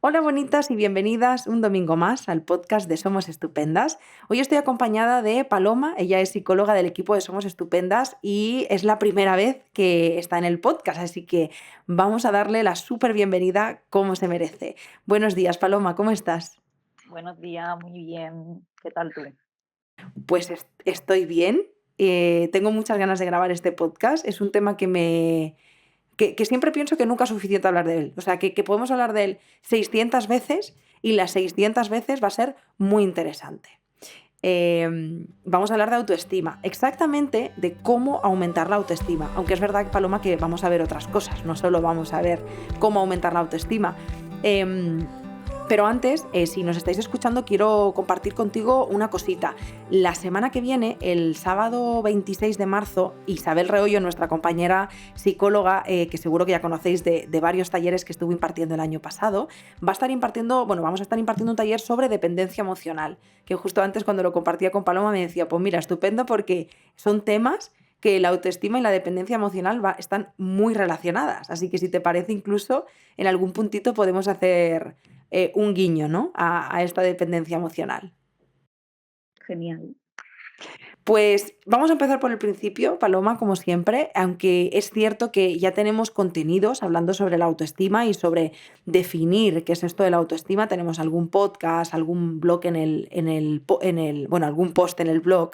Hola bonitas y bienvenidas un domingo más al podcast de Somos Estupendas. Hoy estoy acompañada de Paloma, ella es psicóloga del equipo de Somos Estupendas y es la primera vez que está en el podcast, así que vamos a darle la súper bienvenida como se merece. Buenos días Paloma, ¿cómo estás? Buenos días, muy bien. ¿Qué tal tú? Pues estoy bien, tengo muchas ganas de grabar este podcast, es un tema que siempre pienso que nunca es suficiente hablar de él. O sea, que podemos hablar de él 600 veces y las 600 veces va a ser muy interesante. Vamos a hablar de autoestima, exactamente de cómo aumentar la autoestima. Aunque es verdad, Paloma, que vamos a ver otras cosas, no solo vamos a ver cómo aumentar la autoestima. Em, pero antes, si nos estáis escuchando, quiero compartir contigo una cosita. La semana que viene, el sábado 26 de marzo, Isabel Reollo, nuestra compañera psicóloga, que seguro que ya conocéis de varios talleres que estuvo impartiendo el año pasado, vamos a estar impartiendo un taller sobre dependencia emocional, que justo antes cuando lo compartía con Paloma me decía, pues mira, estupendo porque son temas que la autoestima y la dependencia emocional están muy relacionadas. Así que si te parece, incluso en algún puntito podemos hacer un guiño, ¿no? A esta dependencia emocional. Genial. Pues vamos a empezar por el principio, Paloma, como siempre, aunque es cierto que ya tenemos contenidos hablando sobre la autoestima y sobre definir qué es esto de la autoestima. Tenemos algún podcast, algún blog bueno, algún post en el blog.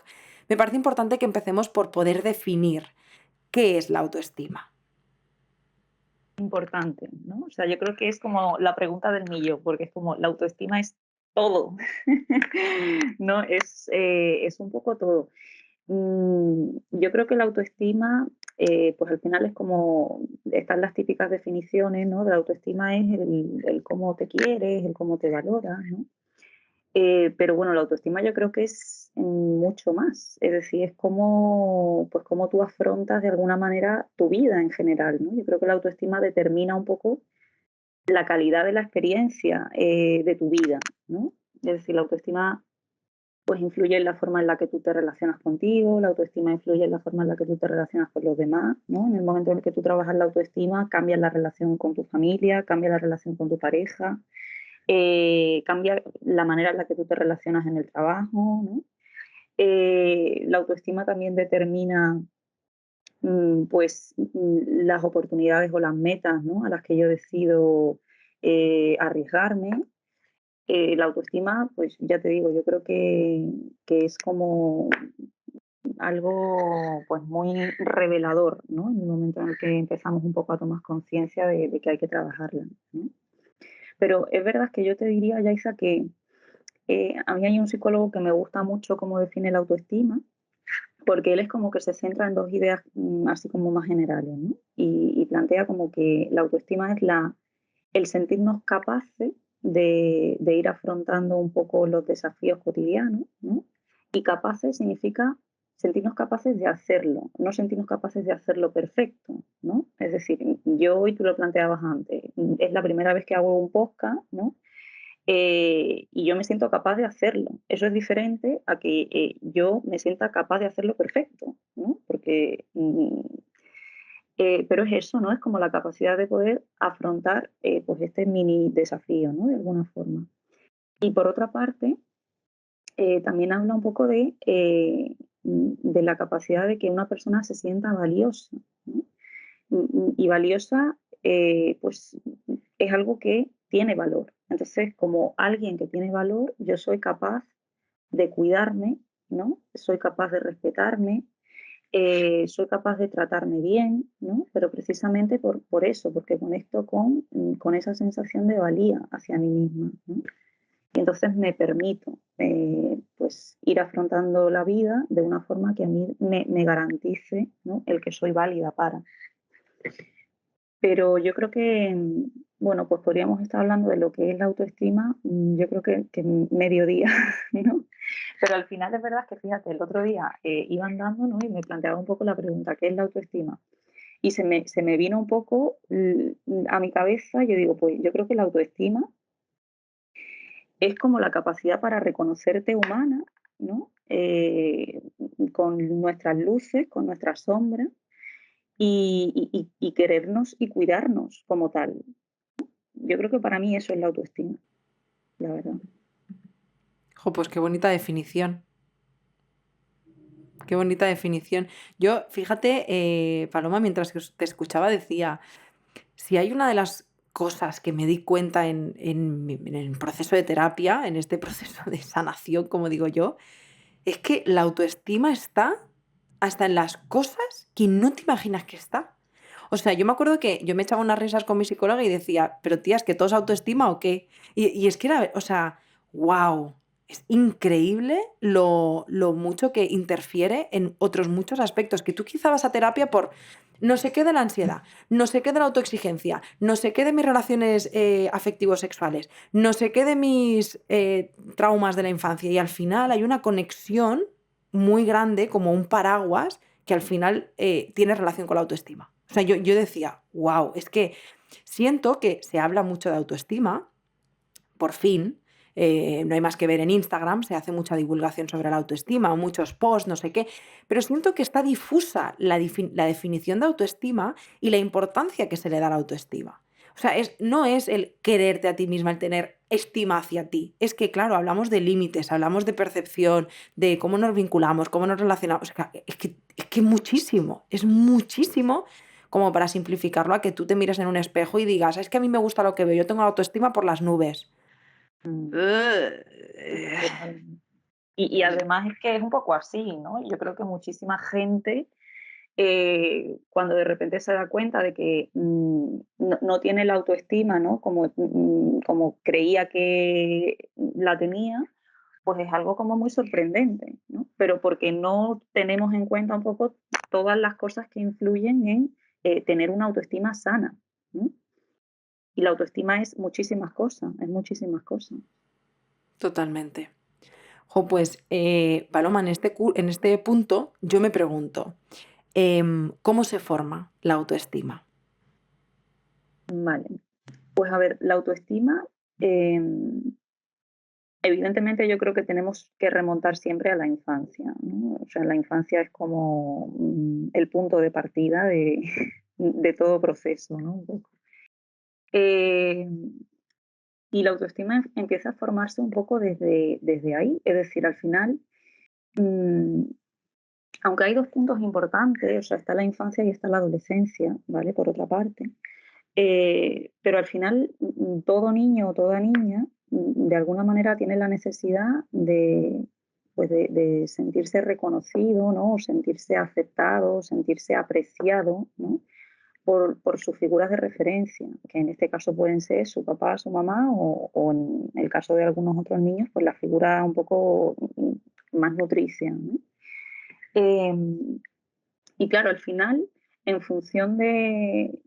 Me parece importante que empecemos por poder definir qué es la autoestima. Importante, ¿no? O sea, yo creo que es como la pregunta del millón, porque es como la autoestima es todo, ¿no? Es un poco todo. Yo creo que la autoestima, pues al final es como, están las típicas definiciones, ¿no? De la autoestima es el cómo te quieres, el cómo te valoras, ¿no? Pero bueno, la autoestima yo creo que es mucho más, es decir, es como, pues cómo tú afrontas de alguna manera tu vida en general, ¿no? Yo creo que la autoestima determina un poco la calidad de la experiencia de tu vida, ¿no? Es decir, la autoestima pues influye en la forma en la que tú te relacionas contigo, la autoestima influye en la forma en la que tú te relacionas con los demás, ¿no? En el momento en el que tú trabajas la autoestima, cambia la relación con tu familia, cambia la relación con tu pareja, cambia la manera en la que tú te relacionas en el trabajo, ¿no? La autoestima también determina las oportunidades o las metas, ¿no? A las que yo decido arriesgarme. La autoestima, pues ya te digo, yo creo que es como algo pues muy revelador, ¿no? En el momento en el que empezamos un poco a tomar conciencia de que hay que trabajarla, ¿no? Pero es verdad que yo te diría, Yaisa, que a mí hay un psicólogo que me gusta mucho cómo define la autoestima, porque él es como que se centra en dos ideas así como más generales, ¿no? Y plantea como que la autoestima es el sentirnos capaces de ir afrontando un poco los desafíos cotidianos, ¿no? Y capaces significa sentirnos capaces de hacerlo, no sentirnos capaces de hacerlo perfecto, ¿no? Es decir, yo hoy tú lo planteabas antes, es la primera vez que hago un podcast, ¿no? Y yo me siento capaz de hacerlo. Eso es diferente a que yo me sienta capaz de hacerlo perfecto, ¿no? Porque, pero es eso, ¿no? Es como la capacidad de poder afrontar pues este mini desafío, ¿no? De alguna forma. Y por otra parte, también habla un poco de la capacidad de que una persona se sienta valiosa, ¿no? Y valiosa, pues es algo que tiene valor. Entonces, como alguien que tiene valor, yo soy capaz de cuidarme, ¿no? Soy capaz de respetarme, soy capaz de tratarme bien, ¿no? Pero precisamente por eso, porque conecto con esa sensación de valía hacia mí misma, ¿no? Y entonces me permito pues ir afrontando la vida de una forma que a mí me garantice, ¿no? El que soy válida para. Pero yo creo que, bueno, pues podríamos estar hablando de lo que es la autoestima, yo creo que mediodía, ¿no? Pero al final es verdad que, fíjate, el otro día iba andando, ¿no? Y me planteaba un poco la pregunta, ¿qué es la autoestima? Y se me vino un poco a mi cabeza, yo digo, pues yo creo que la autoestima es como la capacidad para reconocerte humana, ¿no? Con nuestras luces, con nuestras sombras, y querernos y cuidarnos como tal. yo creo que para mí eso es la autoestima, la verdad. Jo, pues qué bonita definición. Qué bonita definición. Yo, fíjate, Paloma, mientras que te escuchaba, decía, si hay una de las cosas que me di cuenta en el proceso de terapia, en este proceso de sanación, como digo yo, es que la autoestima está hasta en las cosas que no te imaginas que está. O sea, yo me acuerdo que yo me echaba unas risas con mi psicóloga y decía, pero tía, ¿es que todo es autoestima o qué? Y es que era, o sea, wow, es increíble lo mucho que interfiere en otros muchos aspectos, que tú quizá vas a terapia por no sé qué de la ansiedad, no sé qué de la autoexigencia, no sé qué de mis relaciones afectivos sexuales, no sé qué de mis traumas de la infancia, y al final hay una conexión muy grande, como un paraguas, que al final tiene relación con la autoestima. O sea, yo decía, wow, es que siento que se habla mucho de autoestima, por fin. No hay más que ver en Instagram, se hace mucha divulgación sobre la autoestima, muchos posts, no sé qué, pero siento que está difusa la definición de autoestima y la importancia que se le da a la autoestima. O sea, no es el quererte a ti misma, el tener estima hacia ti. Es que, claro, hablamos de límites, hablamos de percepción, de cómo nos vinculamos, cómo nos relacionamos. Es que es muchísimo como para simplificarlo a que tú te mires en un espejo y digas, es que a mí me gusta lo que veo, yo tengo la autoestima por las nubes. Mm, sí, Ugh. totalmente. Y además es que es un poco así, ¿no? Yo creo que muchísima gente, cuando de repente se da cuenta de que no tiene la autoestima, ¿no? Como creía que la tenía, pues es algo como muy sorprendente, ¿no? Pero porque no tenemos en cuenta un poco todas las cosas que influyen en tener una autoestima sana, ¿no? Y la autoestima es muchísimas cosas. Totalmente. Jo, pues, Paloma, en este punto yo me pregunto, ¿cómo se forma la autoestima? Vale. Pues a ver, la autoestima, em, evidentemente yo creo que tenemos que remontar siempre a la infancia, ¿no? O sea, la infancia es como el punto de partida de, de todo proceso, ¿no? Un poco. Em, y la autoestima empieza a formarse un poco desde ahí, es decir, al final, mm, aunque hay dos puntos importantes, o sea, está la infancia y está la adolescencia, ¿vale? Por otra parte. Pero al final, todo niño o toda niña, de alguna manera tiene la necesidad de, pues de sentirse reconocido, ¿no? O sentirse aceptado, sentirse apreciado, ¿no? Por sus figuras de referencia, que en este caso pueden ser su papá, su mamá, o en el caso de algunos otros niños, pues la figura un poco más nutricia, ¿no? Em, y claro, al final, en función de...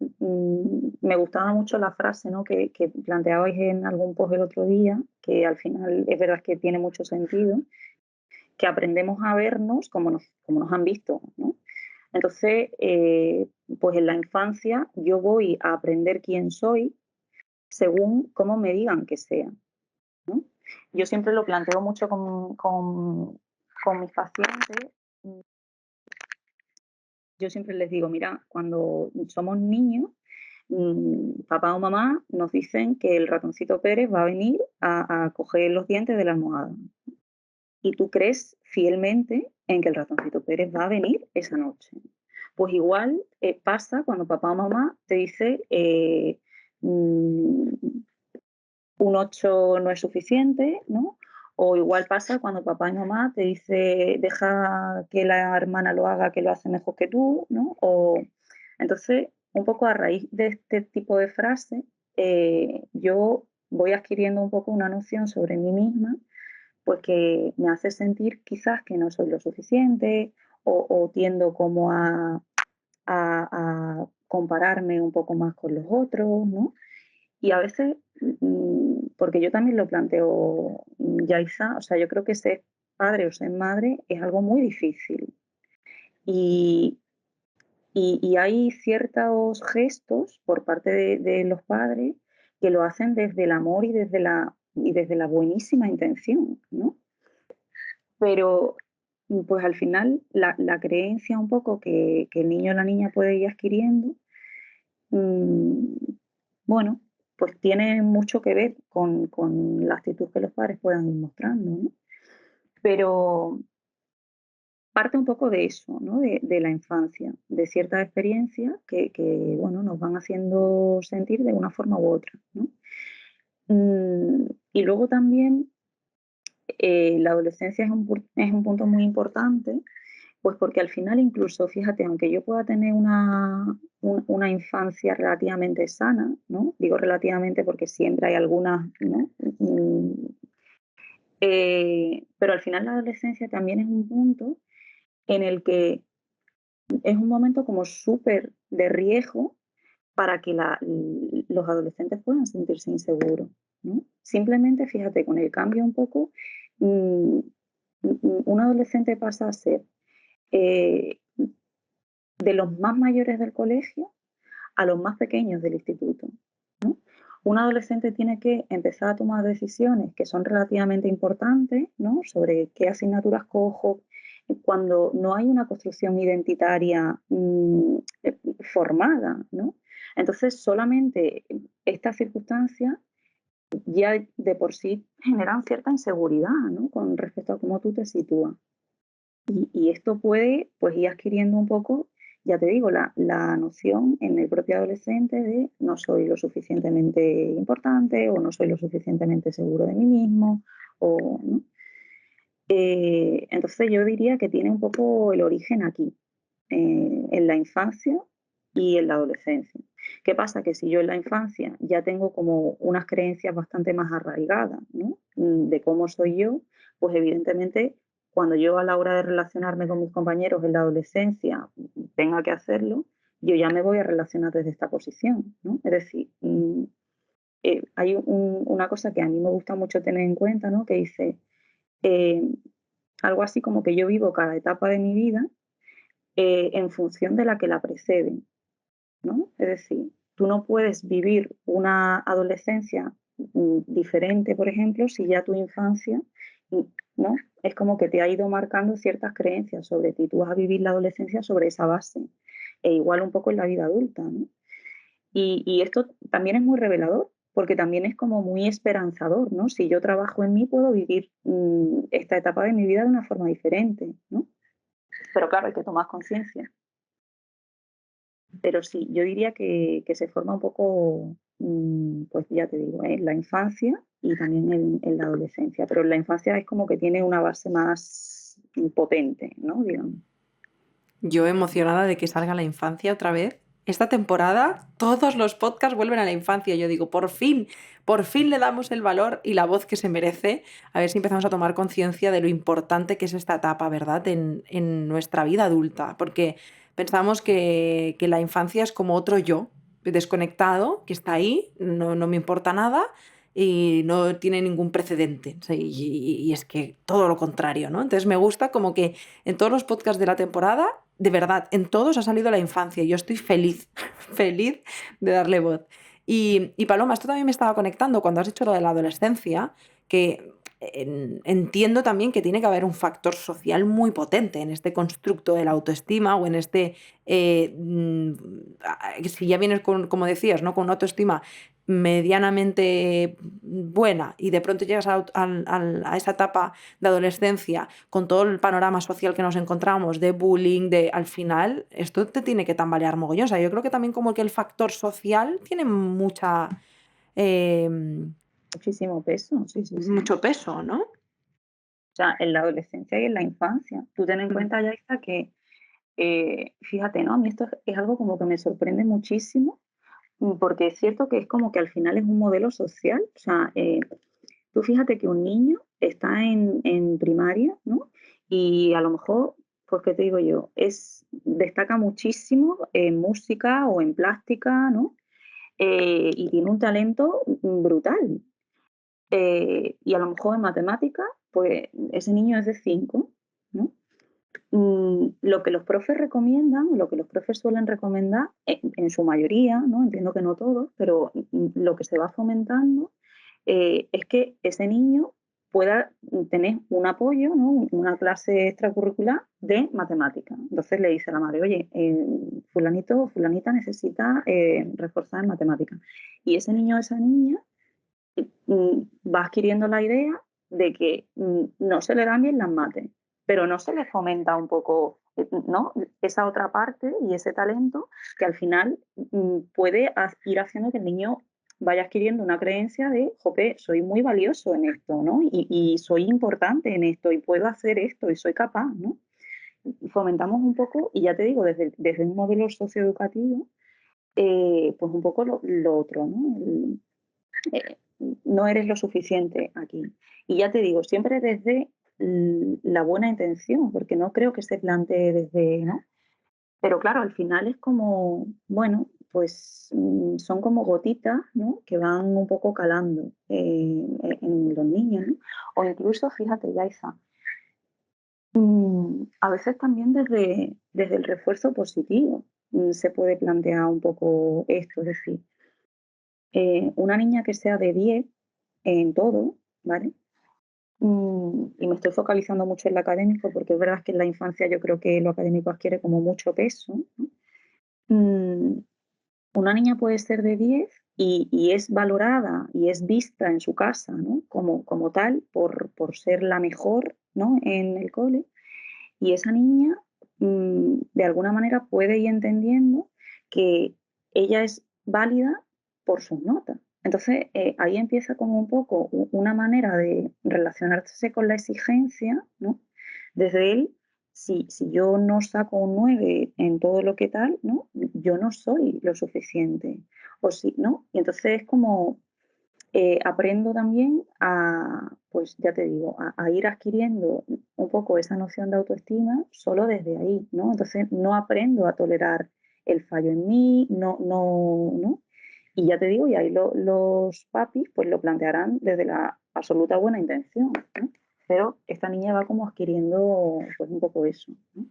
me gustaba mucho la frase, ¿no? que planteabais en algún post el otro día, que al final es verdad que tiene mucho sentido, que aprendemos a vernos como nos han visto, ¿no? Entonces, pues en la infancia yo voy a aprender quién soy según cómo me digan que sea, ¿no? Yo siempre lo planteo mucho con mis pacientes. Yo siempre les digo, mira, cuando somos niños, papá o mamá nos dicen que el ratoncito Pérez va a venir a coger los dientes de la almohada. Y tú crees fielmente en que el ratoncito Pérez va a venir esa noche. Pues igual pasa cuando papá o mamá te dice mm, un 8 no es suficiente, ¿no? O igual pasa cuando papá y mamá te dice deja que la hermana lo haga, que lo hace mejor que tú, ¿no? O, entonces, un poco a raíz de este tipo de frases, yo voy adquiriendo un poco una noción sobre mí misma, pues que me hace sentir quizás que no soy lo suficiente o tiendo como a compararme un poco más con los otros, ¿no? Y a veces, porque yo también lo planteo, Yaisa, o sea, yo creo que ser padre o ser madre es algo muy difícil. Y, y hay ciertos gestos por parte de los padres que lo hacen desde el amor y desde la buenísima intención, ¿no? Pero pues al final la creencia un poco que el niño o la niña puede ir adquiriendo, mm, bueno, pues tiene mucho que ver con la actitud que los padres puedan ir mostrando, ¿no? Pero parte un poco de eso, ¿no? De la infancia, de ciertas experiencias que, bueno, nos van haciendo sentir de una forma u otra, ¿no? Y luego también la adolescencia es un punto muy importante, pues porque al final incluso, fíjate, aunque yo pueda tener una infancia relativamente sana, ¿no? Digo relativamente porque siempre hay algunas, ¿no? Pero al final la adolescencia también es un punto en el que es un momento como súper de riesgo para que los adolescentes puedan sentirse inseguros, ¿no? Simplemente, fíjate, con el cambio un poco, mm, un adolescente pasa a ser eh, de los más mayores del colegio a los más pequeños del instituto, ¿no? Un adolescente tiene que empezar a tomar decisiones que son relativamente importantes, ¿no? Sobre qué asignaturas cojo, cuando no hay una construcción identitaria formada, ¿no? Entonces, solamente estas circunstancias ya de por sí generan cierta inseguridad, ¿no? Con respecto a cómo tú te sitúas. Y esto puede, pues, ir adquiriendo un poco, ya te digo, la noción en el propio adolescente de no soy lo suficientemente importante o no soy lo suficientemente seguro de mí mismo, o, ¿no? Entonces yo diría que tiene un poco el origen aquí, en la infancia y en la adolescencia. ¿Qué pasa? Que si yo en la infancia ya tengo como unas creencias bastante más arraigadas, ¿no? De cómo soy yo, pues evidentemente cuando yo a la hora de relacionarme con mis compañeros en la adolescencia tenga que hacerlo, yo ya me voy a relacionar desde esta posición, ¿no? Es decir, hay una cosa que a mí me gusta mucho tener en cuenta, ¿no? Que dice, eh, algo así como que yo vivo cada etapa de mi vida en función de la que la precede, ¿no? Es decir, tú no puedes vivir una adolescencia diferente, por ejemplo, si ya tu infancia, mm, ¿no? Es como que te ha ido marcando ciertas creencias sobre ti. Tú vas a vivir la adolescencia sobre esa base. E igual un poco en la vida adulta, ¿no? Y esto también es muy revelador, porque también es como muy esperanzador, ¿no? Si yo trabajo en mí, puedo vivir esta etapa de mi vida de una forma diferente, ¿no? Pero claro, hay que tomar conciencia. Pero sí, yo diría que se forma un poco, pues ya te digo, en la infancia y también en la adolescencia. Pero en la infancia es como que tiene una base más potente, ¿no? Digamos. Yo emocionada de que salga la infancia otra vez. Esta temporada todos los podcasts vuelven a la infancia. Yo digo, por fin le damos el valor y la voz que se merece. A ver si empezamos a tomar conciencia de lo importante que es esta etapa, ¿verdad? En nuestra vida adulta. Porque pensamos que la infancia es como otro yo, desconectado, que está ahí, no me importa nada y no tiene ningún precedente. O sea, y es que todo lo contrario, ¿no? Entonces me gusta como que en todos los podcasts de la temporada, de verdad, en todos ha salido la infancia. Yo estoy feliz, feliz de darle voz. Y Paloma, esto también me estaba conectando cuando has dicho lo de la adolescencia, que entiendo también que tiene que haber un factor social muy potente en este constructo de la autoestima o en este, si ya vienes con, como decías, ¿no? Con una autoestima medianamente buena y de pronto llegas a esa etapa de adolescencia con todo el panorama social que nos encontramos, de bullying, al final, esto te tiene que tambalear mogollón. O sea, yo creo que también como que el factor social tiene eh, Muchísimo peso, sí, sí, sí. mucho peso, ¿no? O sea, en la adolescencia y en la infancia. Tú ten en Mm. cuenta, Yaisa, que fíjate, ¿no? A mí esto es algo como que me sorprende muchísimo, porque es cierto que es como que al final es un modelo social. O sea, tú fíjate que un niño está en primaria, ¿no? Y a lo mejor, pues, ¿qué te digo yo? Destaca muchísimo en música o en plástica, ¿no? Y tiene un talento brutal. Y a lo mejor en matemáticas, pues ese niño es de 5, ¿no? Lo que los profes recomiendan, lo que los profes suelen recomendar, en su mayoría, ¿no? Entiendo que no todos, pero lo que se va fomentando es que ese niño pueda tener un apoyo, ¿no? Una clase extracurricular de matemáticas. Entonces le dice a la madre, oye, fulanito o fulanita necesita reforzar en matemáticas. Y ese niño o esa niña va adquiriendo la idea de que no se le dan bien las mates, pero no se le fomenta un poco, ¿no? Esa otra parte y ese talento que al final puede ir haciendo que el niño vaya adquiriendo una creencia de, jope, soy muy valioso en esto, ¿no? Y soy importante en esto y puedo hacer esto y soy capaz, ¿no? Y fomentamos un poco, y ya te digo, desde un modelo socioeducativo, pues un poco lo otro, ¿no? Eh, no eres lo suficiente aquí. Y ya te digo, siempre desde la buena intención, porque no creo que se plantee desde, ¿no? Pero claro, al final es como, bueno, pues son como gotitas, ¿no? Que van un poco calando en los niños, ¿no? O incluso, fíjate, Yaiza, a veces también desde el refuerzo positivo se puede plantear un poco esto, es decir, una niña que sea de 10 en todo, ¿vale? Y me estoy focalizando mucho en lo académico, porque es verdad que en la infancia yo creo que lo académico adquiere como mucho peso, ¿no? Mm, una niña puede ser de 10 y es valorada y es vista en su casa, ¿no? Como tal, por ser la mejor, ¿no? En el cole. Y esa niña, de alguna manera, puede ir entendiendo que ella es válida por sus notas. Entonces, ahí empieza como un poco una manera de relacionarse con la exigencia, ¿no? Desde él, si yo no saco un 9 en todo lo que tal, ¿no? Yo no soy lo suficiente. O si, ¿no? Y entonces es como aprendo también a, pues ya te digo, a ir adquiriendo un poco esa noción de autoestima solo desde ahí, ¿no? Entonces no aprendo a tolerar el fallo en mí, ¿no? Y ya te digo, y ahí los papis pues lo plantearán desde la absoluta buena intención, ¿no? Pero esta niña va como adquiriendo pues un poco eso, ¿no?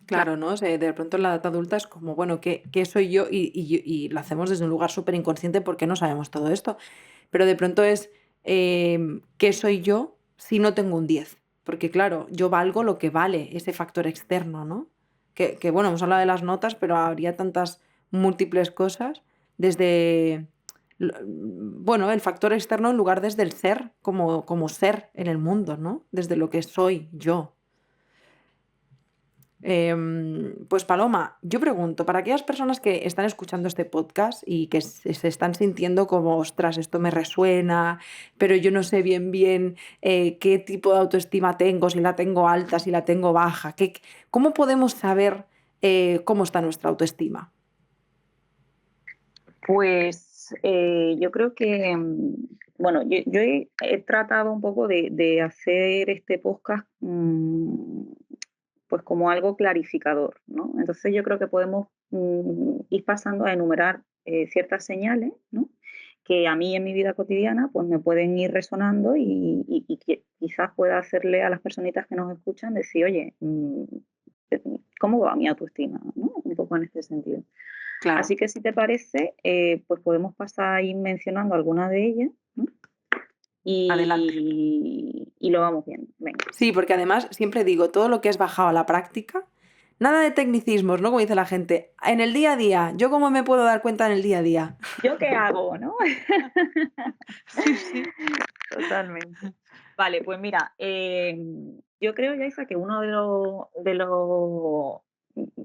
Claro, ¿no? O sea, de pronto en la edad adulta es como, bueno, ¿qué soy yo? Y lo hacemos desde un lugar súper inconsciente porque no sabemos todo esto. Pero de pronto es, ¿qué soy yo si no tengo un 10? Porque claro, yo valgo lo que vale ese factor externo, ¿no? Bueno, hemos hablado de las notas, pero habría tantas múltiples cosas desde, bueno, el factor externo en lugar desde el ser, como ser en el mundo, ¿no? Desde lo que soy yo. Pues Paloma, yo pregunto, para aquellas personas que están escuchando este podcast y que se están sintiendo como, ostras, esto me resuena, pero yo no sé bien qué tipo de autoestima tengo, si la tengo alta, si la tengo baja, ¿cómo podemos saber cómo está nuestra autoestima? Pues yo creo que, bueno, yo he tratado un poco de hacer este podcast pues como algo clarificador, ¿no? Entonces yo creo que podemos ir pasando a enumerar ciertas señales, ¿no? Que a mí en mi vida cotidiana pues me pueden ir resonando y que quizás pueda hacerle a las personitas que nos escuchan decir, oye, ¿cómo va mi autoestima? ¿No? Un poco en este sentido. Claro. Así que si te parece, pues podemos pasar a ir mencionando algunas de ellas, ¿no? Adelante. Y lo vamos viendo. Venga. Sí, porque además siempre digo, todo lo que es bajado a la práctica, nada de tecnicismos, ¿no? Como dice la gente, en el día a día, ¿yo cómo me puedo dar cuenta en el día a día? ¿Yo qué hago, no? Sí, sí. Totalmente. Vale, pues mira, yo creo, Yaisa, que uno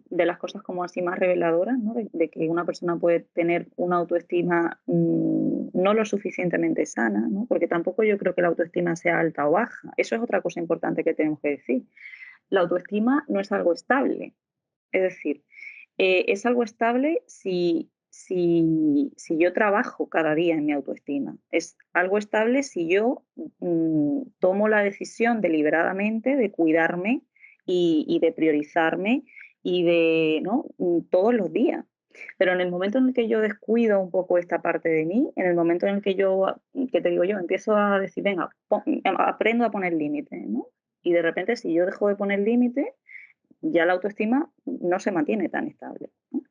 de las cosas como así más reveladoras, ¿no? De que una persona puede tener una autoestima no lo suficientemente sana, ¿no? Porque tampoco yo creo que la autoestima sea alta o baja. Eso es otra cosa importante que tenemos que decir. La autoestima no es algo estable. Es decir, es algo estable si yo trabajo cada día en mi autoestima. Es algo estable si yo tomo la decisión deliberadamente de cuidarme y de priorizarme y de, ¿no? Todos los días. Pero en el momento en el que yo descuido un poco esta parte de mí, en el momento en el que yo, que te digo yo, empiezo a decir, venga, aprendo a poner límites, ¿no? Y de repente, si yo dejo de poner límites, ya la autoestima no se mantiene tan estable, ¿no?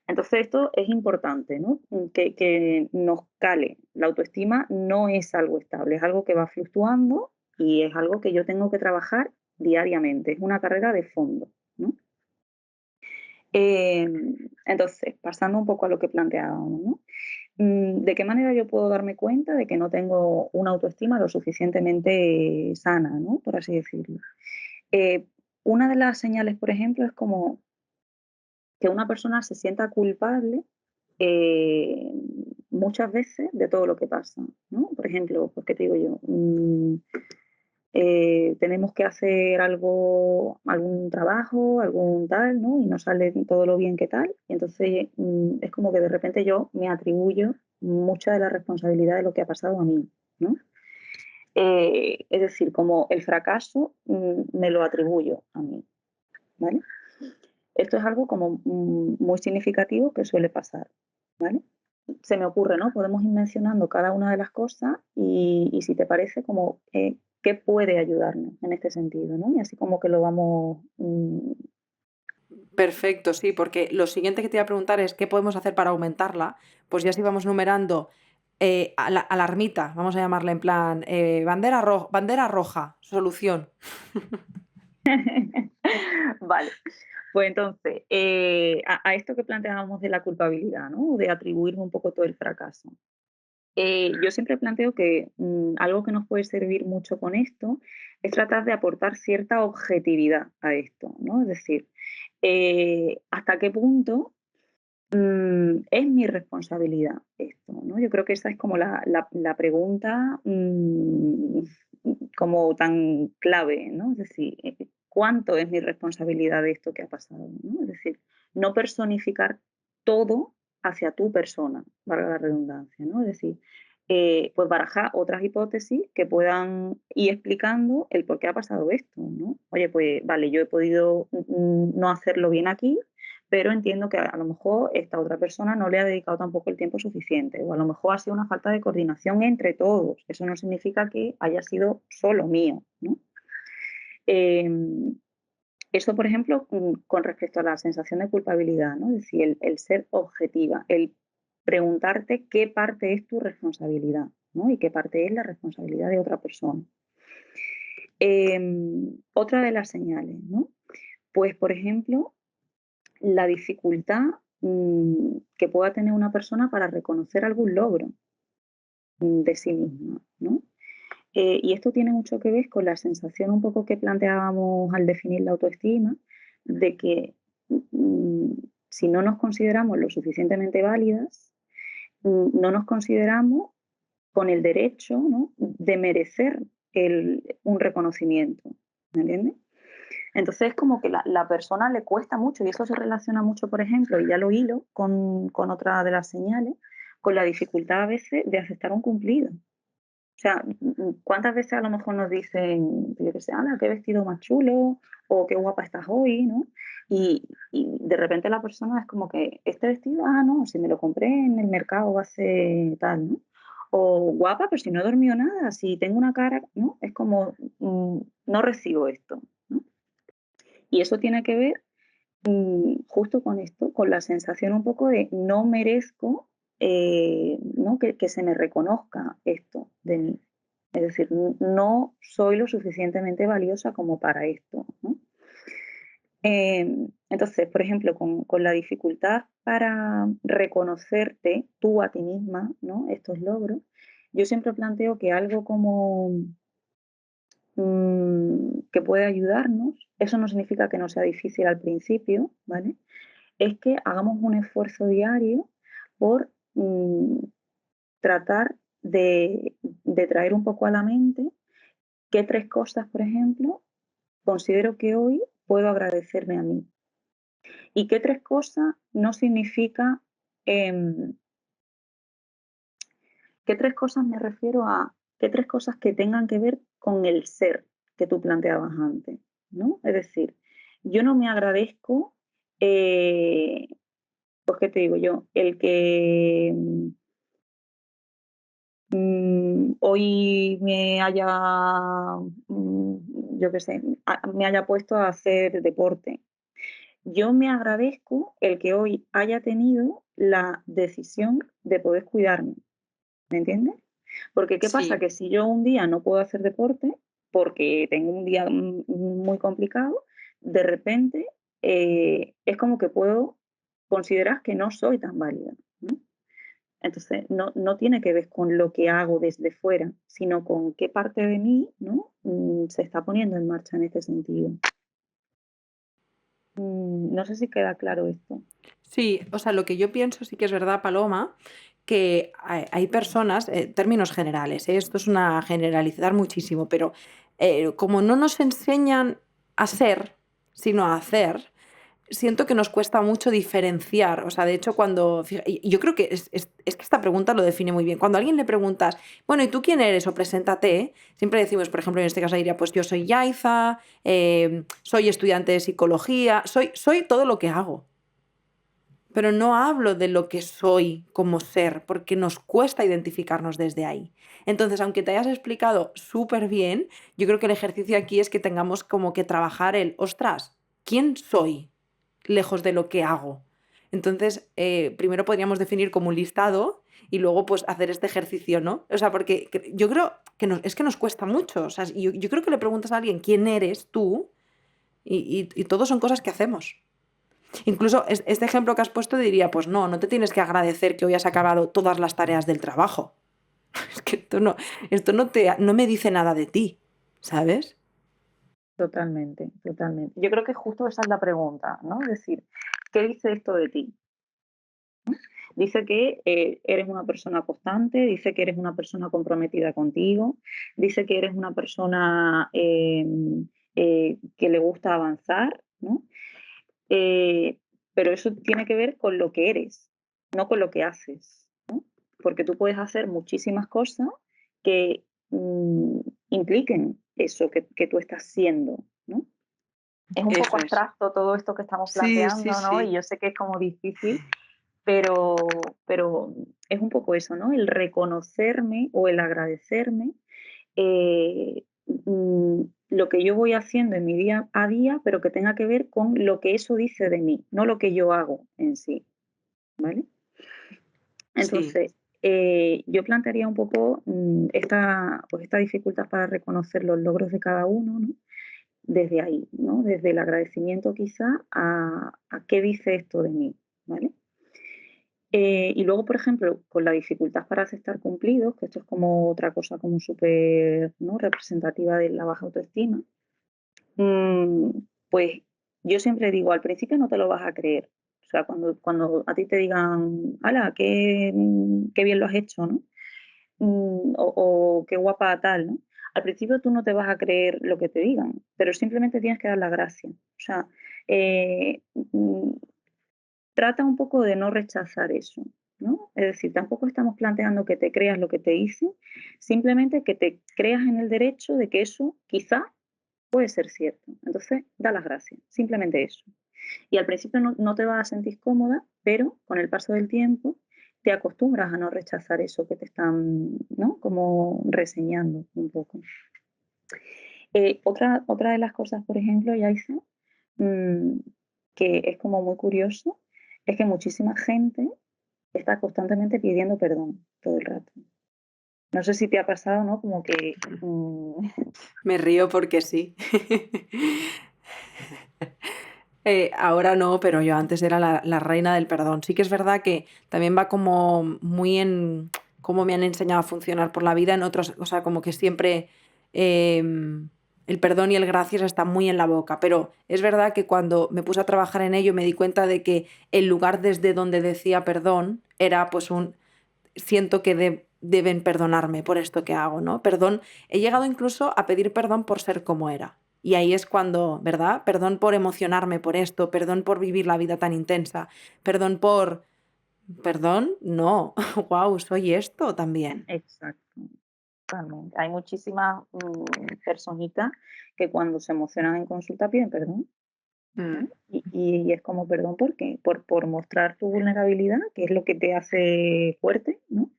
Entonces esto es importante, ¿no? Que nos cale. La autoestima no es algo estable, es algo que va fluctuando y es algo que yo tengo que trabajar diariamente, es una carrera de fondo, ¿no? Entonces, pasando un poco a lo que planteábamos, ¿no? ¿De qué manera yo puedo darme cuenta de que no tengo una autoestima lo suficientemente sana, ¿no? Por así decirlo. Eh, una de las señales, por ejemplo, es como que una persona se sienta culpable eh, muchas veces de todo lo que pasa, ¿no? Por ejemplo, pues, ¿qué te digo yo? Tenemos que hacer algo, algún trabajo, algún tal, ¿no? Y no sale todo lo bien que tal. Y entonces es como que de repente yo me atribuyo mucha de la responsabilidad de lo que ha pasado a mí, ¿no? Es decir, como el fracaso me lo atribuyo a mí, ¿vale? Esto es algo como muy significativo que suele pasar, ¿vale? Se me ocurre, ¿no? Podemos ir mencionando cada una de las cosas y si te parece, como qué puede ayudarnos en este sentido, ¿no? Y así como que lo vamos. Perfecto, sí, porque lo siguiente que te iba a preguntar es qué podemos hacer para aumentarla. Pues ya si vamos numerando alarmita, vamos a llamarla en plan bandera roja, solución. Vale, pues entonces, a esto que planteábamos de la culpabilidad, ¿no? De atribuirme un poco todo el fracaso. Yo siempre planteo que algo que nos puede servir mucho con esto es tratar de aportar cierta objetividad a esto, ¿no? Es decir, hasta qué punto es mi responsabilidad esto, ¿no? Yo creo que esa es como la pregunta como tan clave, ¿no? Es decir, ¿cuánto es mi responsabilidad de esto que ha pasado? ¿No? Es decir, no personificar todo hacia tu persona, valga la redundancia, ¿no? Es decir, pues barajar otras hipótesis que puedan ir explicando el por qué ha pasado esto, ¿no? Oye, pues vale, yo he podido no hacerlo bien aquí, pero entiendo que a lo mejor esta otra persona no le ha dedicado tampoco el tiempo suficiente, o a lo mejor ha sido una falta de coordinación entre todos. Eso no significa que haya sido solo mío, ¿no? Eso, por ejemplo, con respecto a la sensación de culpabilidad, ¿no? Es decir, el ser objetiva, el preguntarte qué parte es tu responsabilidad, ¿no? Y qué parte es la responsabilidad de otra persona. Otra de las señales, ¿no? Pues, por ejemplo, la dificultad que pueda tener una persona para reconocer algún logro de sí misma, ¿no? Y esto tiene mucho que ver con la sensación un poco que planteábamos al definir la autoestima, de que mm, si no nos consideramos lo suficientemente válidas, no nos consideramos con el derecho, ¿no?, de merecer un reconocimiento, ¿me entiendes? Entonces, es como que la persona le cuesta mucho, y eso se relaciona mucho, por ejemplo, y ya lo hilo con otra de las señales, con la dificultad a veces de aceptar un cumplido. O sea, ¿cuántas veces a lo mejor nos dicen, yo qué sé, ¡hala, qué vestido más chulo! O qué guapa estás hoy, ¿no? Y de repente la persona es como que, este vestido, no, si me lo compré en el mercado hace tal, ¿no? O guapa, pero si no he dormido nada, si tengo una cara, ¿no? Es como, no recibo esto, ¿no? Y eso tiene que ver justo con esto, con la sensación un poco de no merezco, ¿no? Que se me reconozca esto de mí. Es decir, no soy lo suficientemente valiosa como para esto, ¿no? Entonces, por ejemplo, con la dificultad para reconocerte tú a ti misma, ¿no? Estos logros, yo siempre planteo que algo como que puede ayudarnos, eso no significa que no sea difícil al principio, ¿vale? Es que hagamos un esfuerzo diario por tratar de traer un poco a la mente qué tres cosas, por ejemplo, considero que hoy puedo agradecerme a mí. Y qué tres cosas no significa, em, qué tres cosas me refiero a, qué tres cosas que tengan que ver con el ser que tú planteabas antes, ¿no? Es decir, yo no me agradezco, eh, pues, ¿qué te digo yo? El que hoy me haya, yo qué sé, me haya puesto a hacer deporte. yo me agradezco el que hoy haya tenido la decisión de poder cuidarme, ¿me entiendes? Porque, ¿qué pasa? Sí. Que si yo un día no puedo hacer deporte, porque tengo un día muy complicado, de repente es como que puedo considerar que no soy tan válida, ¿no? Entonces, no tiene que ver con lo que hago desde fuera, sino con qué parte de mí, ¿no? Se está poniendo en marcha en este sentido. No sé si queda claro esto. Sí, o sea, lo que yo pienso sí que es verdad, Paloma, que hay personas, términos generales, esto es una generalizar muchísimo, pero como no nos enseñan a ser, sino a hacer, siento que nos cuesta mucho diferenciar. O sea, de hecho, y yo creo que es que esta pregunta lo define muy bien. Cuando a alguien le preguntas, bueno, ¿y tú quién eres? O preséntate, siempre decimos, por ejemplo, en este caso diría, pues yo soy Yaiza, soy estudiante de psicología, soy todo lo que hago. Pero no hablo de lo que soy como ser, porque nos cuesta identificarnos desde ahí. Entonces, aunque te hayas explicado súper bien, yo creo que el ejercicio aquí es que tengamos como que trabajar ostras, ¿quién soy? Lejos de lo que hago. Entonces, primero podríamos definir como un listado y luego pues hacer este ejercicio, ¿no? O sea, porque yo creo que es que nos cuesta mucho. O sea, yo creo que le preguntas a alguien quién eres tú y todo son cosas que hacemos. Incluso este ejemplo que has puesto diría, pues no te tienes que agradecer que hoy has acabado todas las tareas del trabajo. Es que esto no me dice nada de ti, ¿sabes? Totalmente, totalmente. Yo creo que justo esa es la pregunta, ¿no? Es decir, ¿qué dice esto de ti? Dice que eres una persona constante, dice que eres una persona comprometida contigo, dice que eres una persona que le gusta avanzar, ¿no? Eh, pero eso tiene que ver con lo que eres, no con lo que haces, ¿no? Porque tú puedes hacer muchísimas cosas que impliquen eso que tú estás siendo, ¿no? Es un poco Eso es. abstracto todo esto que estamos Sí, sí, planteando, ¿no? Y sí. yo sé que es como difícil, pero, pero es un poco eso, ¿no? El reconocerme o el agradecerme eh, lo que yo voy haciendo en mi día a día, pero que tenga que ver con lo que eso dice de mí, no lo que yo hago en sí, ¿vale? Sí. Entonces, yo plantearía un poco pues esta dificultad para reconocer los logros de cada uno, ¿no? Desde ahí, ¿no? Desde el agradecimiento quizá a qué dice esto de mí, ¿vale? Y luego, por ejemplo, con la dificultad para aceptar cumplidos, que esto es como otra cosa como súper, ¿no? representativa de la baja autoestima, mm, pues yo siempre digo, al principio no te lo vas a creer. O sea, cuando a ti te digan, ¡hala, qué bien lo has hecho, ¿no? O qué guapa tal, ¿no? Al principio tú no te vas a creer lo que te digan, pero simplemente tienes que dar la gracia. O sea, eh, mm, trata un poco de no rechazar eso, ¿no? Es decir, tampoco estamos planteando que te creas lo que te dicen, simplemente que te creas en el derecho de que eso quizá puede ser cierto. Entonces, da las gracias, simplemente eso. Y al principio no te vas a sentir cómoda, pero con el paso del tiempo te acostumbras a no rechazar eso que te están, ¿no? Como reseñando un poco. Otra de las cosas, por ejemplo, Yaisa, mm, que es como muy curioso, es que muchísima gente está constantemente pidiendo perdón todo el rato. No sé si te ha pasado, ¿no? Como que Me río porque sí. Ahora no, pero yo antes era la reina del perdón. Sí que es verdad que también va como muy en cómo me han enseñado a funcionar por la vida en otros, o sea, como que siempre el perdón y el gracias están muy en la boca, pero es verdad que cuando me puse a trabajar en ello me di cuenta de que el lugar desde donde decía perdón era pues siento que deben perdonarme por esto que hago, ¿no? Perdón, he llegado incluso a pedir perdón por ser como era. Y ahí es cuando, ¿verdad? Perdón por emocionarme por esto, perdón por vivir la vida tan intensa, perdón por... Perdón, no, wow, soy esto también. exacto, totalmente. Hay muchísimas personitas que cuando se emocionan en consulta piden perdón, Mm, ¿no? Y es como perdón, ¿por qué? Por mostrar tu vulnerabilidad, que es lo que te hace fuerte, ¿no?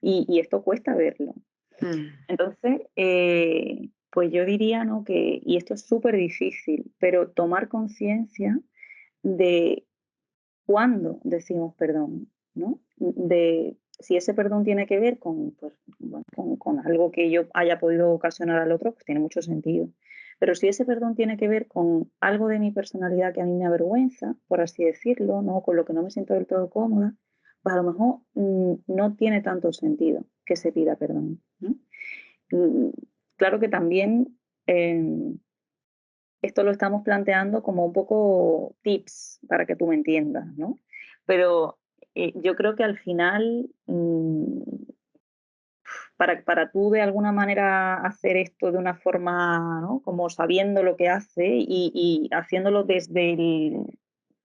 Y esto cuesta verlo. mm. Entonces, pues yo diría, ¿no? Que, y esto es súper difícil, pero tomar conciencia de cuándo decimos perdón, ¿no? De si ese perdón tiene que ver con, pues, bueno, con algo que yo haya podido ocasionar al otro, pues tiene mucho sentido. Pero si ese perdón tiene que ver con algo de mi personalidad que a mí me avergüenza, por así decirlo, ¿no? Con lo que no me siento del todo cómoda, pues a lo mejor no tiene tanto sentido que se pida perdón, ¿no? Mm, Claro que también esto lo estamos planteando como un poco tips para que tú me entiendas, ¿no? Pero yo creo que al final, para tú de alguna manera hacer esto de una forma, ¿no? Como sabiendo lo que hace y haciéndolo desde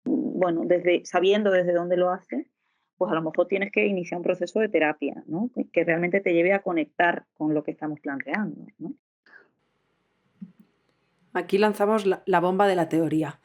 bueno, sabiendo desde dónde lo hace, pues a lo mejor tienes que iniciar un proceso de terapia, ¿no? Que realmente te lleve a conectar con lo que estamos planteando, ¿no? Aquí lanzamos la bomba de la teoría,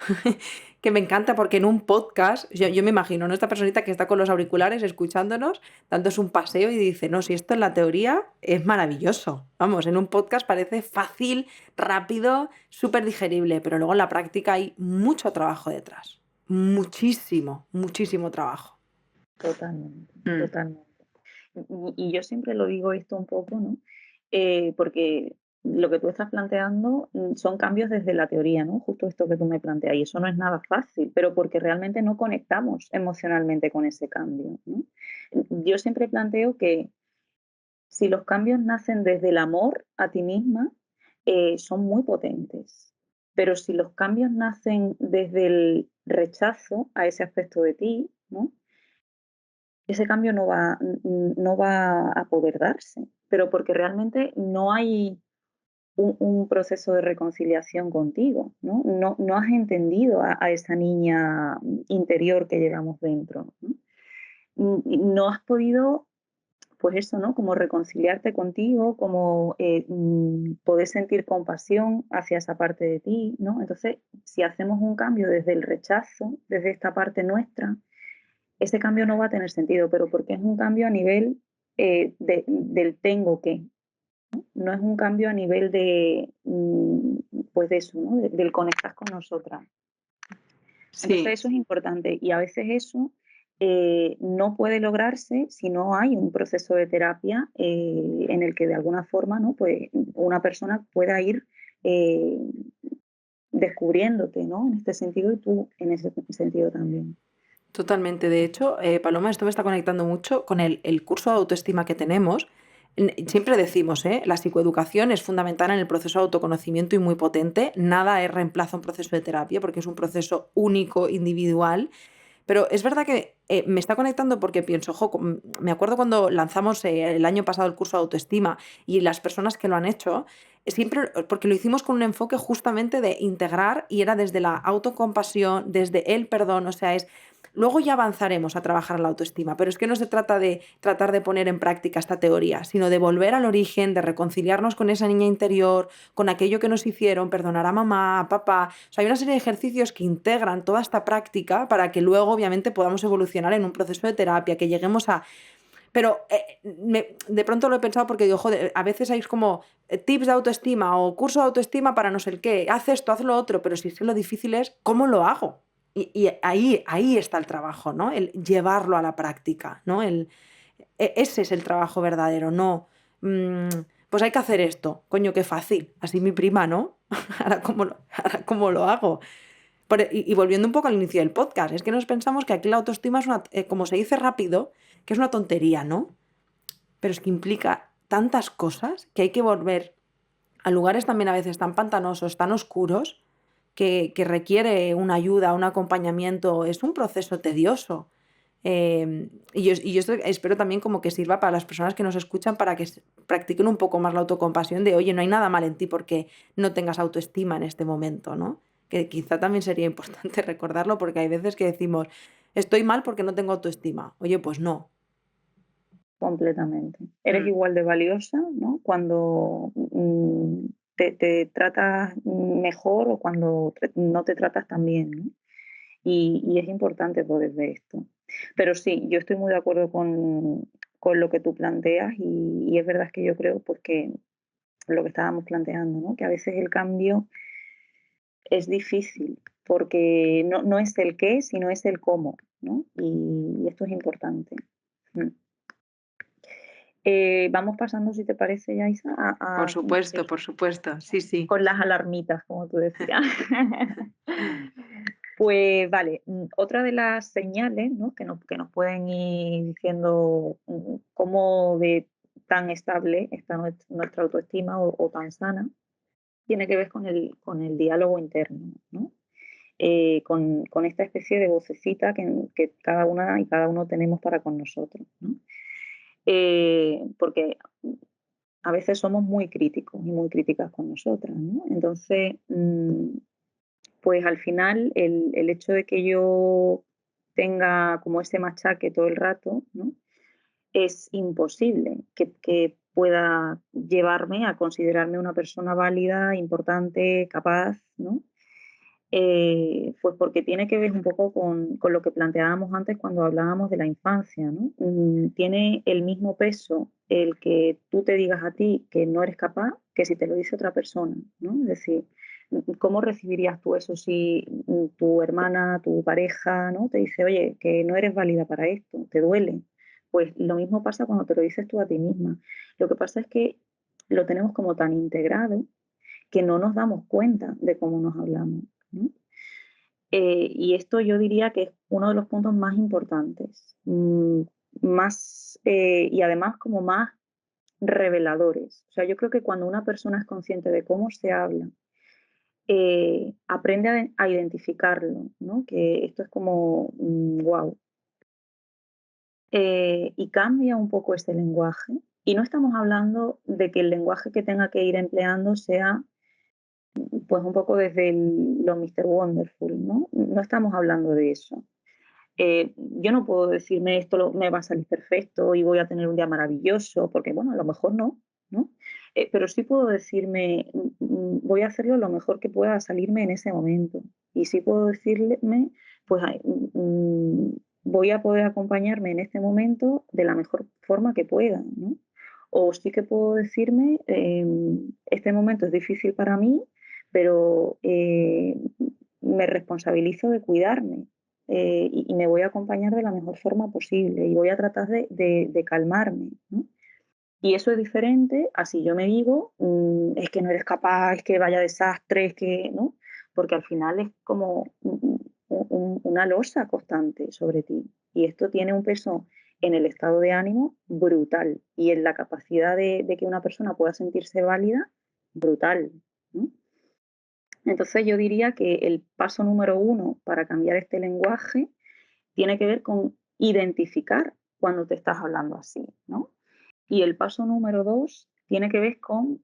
que me encanta porque en un podcast, yo me imagino, ¿no? Esta personita que está con los auriculares escuchándonos, dándose un paseo y dice, no, si esto en la teoría es maravilloso. Vamos, en un podcast parece fácil, rápido, súper digerible, pero luego en la práctica hay mucho trabajo detrás. Muchísimo, muchísimo trabajo. Totalmente, Mm. totalmente. Y yo siempre lo digo esto un poco, ¿no? Porque lo que tú estás planteando son cambios desde la teoría, ¿no? Justo esto que tú me planteas, y eso no es nada fácil, pero porque realmente no conectamos emocionalmente con ese cambio, ¿no? Yo siempre planteo que si los cambios nacen desde el amor a ti misma, son muy potentes. Pero si los cambios nacen desde el rechazo a ese aspecto de ti, ¿no? Ese cambio no va a poder darse, pero porque realmente no hay un proceso de reconciliación contigo, ¿no? No has entendido a esa niña interior que llevamos dentro, ¿no? Y no has podido, pues eso, ¿no? Como reconciliarte contigo, como poder sentir compasión hacia esa parte de ti, ¿no? Entonces, si hacemos un cambio desde el rechazo, desde esta parte nuestra, ese cambio no va a tener sentido, pero porque es un cambio a nivel del tengo que, no es un cambio a nivel de, pues de eso, ¿no? Del conectar con nosotras. Entonces Sí, eso es importante y a veces eso no puede lograrse si no hay un proceso de terapia en el que de alguna forma, ¿no? Pues una persona pueda ir eh, descubriéndote, ¿no? En este sentido y tú en ese sentido también. totalmente. De hecho, Paloma, esto me está conectando mucho con el curso de autoestima que tenemos. Siempre decimos, la psicoeducación es fundamental en el proceso de autoconocimiento y muy potente. Nada es reemplazo a un proceso de terapia porque es un proceso único, individual. Pero es verdad que me está conectando porque pienso, me acuerdo cuando lanzamos el año pasado el curso de autoestima y las personas que lo han hecho, siempre, porque lo hicimos con un enfoque justamente de integrar y era desde la autocompasión, desde el perdón, o sea, es. Luego ya avanzaremos a trabajar la autoestima, pero es que no se trata de tratar de poner en práctica esta teoría, sino de volver al origen, de reconciliarnos con esa niña interior, con aquello que nos hicieron, perdonar a mamá, a papá. O sea, hay una serie de ejercicios que integran toda esta práctica para que luego, obviamente, podamos evolucionar en un proceso de terapia, que lleguemos a. Pero de pronto lo he pensado porque digo, joder, a veces hay como tips de autoestima o curso de autoestima para no sé el qué, haz esto, haz lo otro, pero si es que lo difícil es cómo lo hago. Y ahí está el trabajo, ¿no? El llevarlo a la práctica, ¿no? Ese es el trabajo verdadero, no. mm, pues hay que hacer esto, coño, qué fácil. Así mi prima, ¿no? Ahora cómo lo hago. Y volviendo un poco al inicio del podcast, es que nos pensamos que aquí la autoestima es una, como se dice rápido, que es una tontería, ¿no? Pero es que implica tantas cosas que hay que volver a lugares también a veces tan pantanosos, tan oscuros, que requiere una ayuda, un acompañamiento, es un proceso tedioso. Y yo espero también como que sirva para las personas que nos escuchan para que practiquen un poco más la autocompasión de, oye, no hay nada mal en ti porque no tengas autoestima en este momento, ¿no? Que quizá también sería importante recordarlo porque hay veces que decimos, estoy mal porque no tengo autoestima. Oye, pues no. Completamente. Eres Mm. igual de valiosa, ¿no? Cuando te tratas mejor o cuando no te tratas tan bien, ¿no? Y es importante poder ver esto. Pero sí, yo estoy muy de acuerdo con lo que tú planteas y es verdad que yo creo pues, que lo que estábamos planteando, ¿no? Que a veces el cambio es difícil, porque no es el qué, sino es el cómo, ¿no? Y esto es importante. Mm. Vamos pasando, si te parece, Yaisa, a Por supuesto, sí, sí. con las alarmitas, como tú decías. Pues vale, otra de las señales, ¿no? Que nos pueden ir diciendo cómo de tan estable está nuestra autoestima o tan sana, tiene que ver con el diálogo interno, ¿no? Con esta especie de vocecita que cada una y cada uno tenemos para con nosotros, ¿no? Porque a veces somos muy críticos y muy críticas con nosotras, ¿no? Entonces, pues al final el hecho de que yo tenga como ese machaque todo el rato, ¿no? Es imposible que pueda llevarme a considerarme una persona válida, importante, capaz, ¿no? Pues porque tiene que ver un poco con lo que planteábamos antes cuando hablábamos de la infancia, ¿no? Tiene el mismo peso el que tú te digas a ti que no eres capaz que si te lo dice otra persona, ¿no? Es decir, ¿cómo recibirías tú eso si tu hermana, tu pareja, ¿no? Te dice, oye, que no eres válida para esto, te duele? Pues lo mismo pasa cuando te lo dices tú a ti misma. Lo que pasa es que lo tenemos como tan integrado que no nos damos cuenta de cómo nos hablamos, ¿no? Y esto yo diría que es uno de los puntos más importantes, y además como más reveladores. O sea, yo creo que cuando una persona es consciente de cómo se habla, aprende a identificarlo, ¿no? Que esto es como, wow. Y cambia un poco este lenguaje. Y no estamos hablando de que el lenguaje que tenga que ir empleando sea pues un poco desde lo Mr. Wonderful, ¿no? No estamos hablando de eso. Yo no puedo decirme esto me va a salir perfecto y voy a tener un día maravilloso, porque bueno, a lo mejor no, ¿no? Pero sí puedo decirme, voy a hacerlo lo mejor que pueda salirme en ese momento. Y sí puedo decirme, pues voy a poder acompañarme en este momento de la mejor forma que pueda, ¿no? O sí que puedo decirme, este momento es difícil para mí, pero me responsabilizo de cuidarme, y me voy a acompañar de la mejor forma posible y voy a tratar de calmarme, ¿no? Y eso es diferente a si yo me digo, es que no eres capaz, es que vaya desastre, es que, ¿no? Porque al final es como una losa constante sobre ti. Y esto tiene un peso en el estado de ánimo brutal y en la capacidad de que una persona pueda sentirse válida, brutal, ¿no? Entonces yo diría que el paso número uno para cambiar este lenguaje tiene que ver con identificar cuando te estás hablando así, ¿no? Y el paso número dos tiene que ver con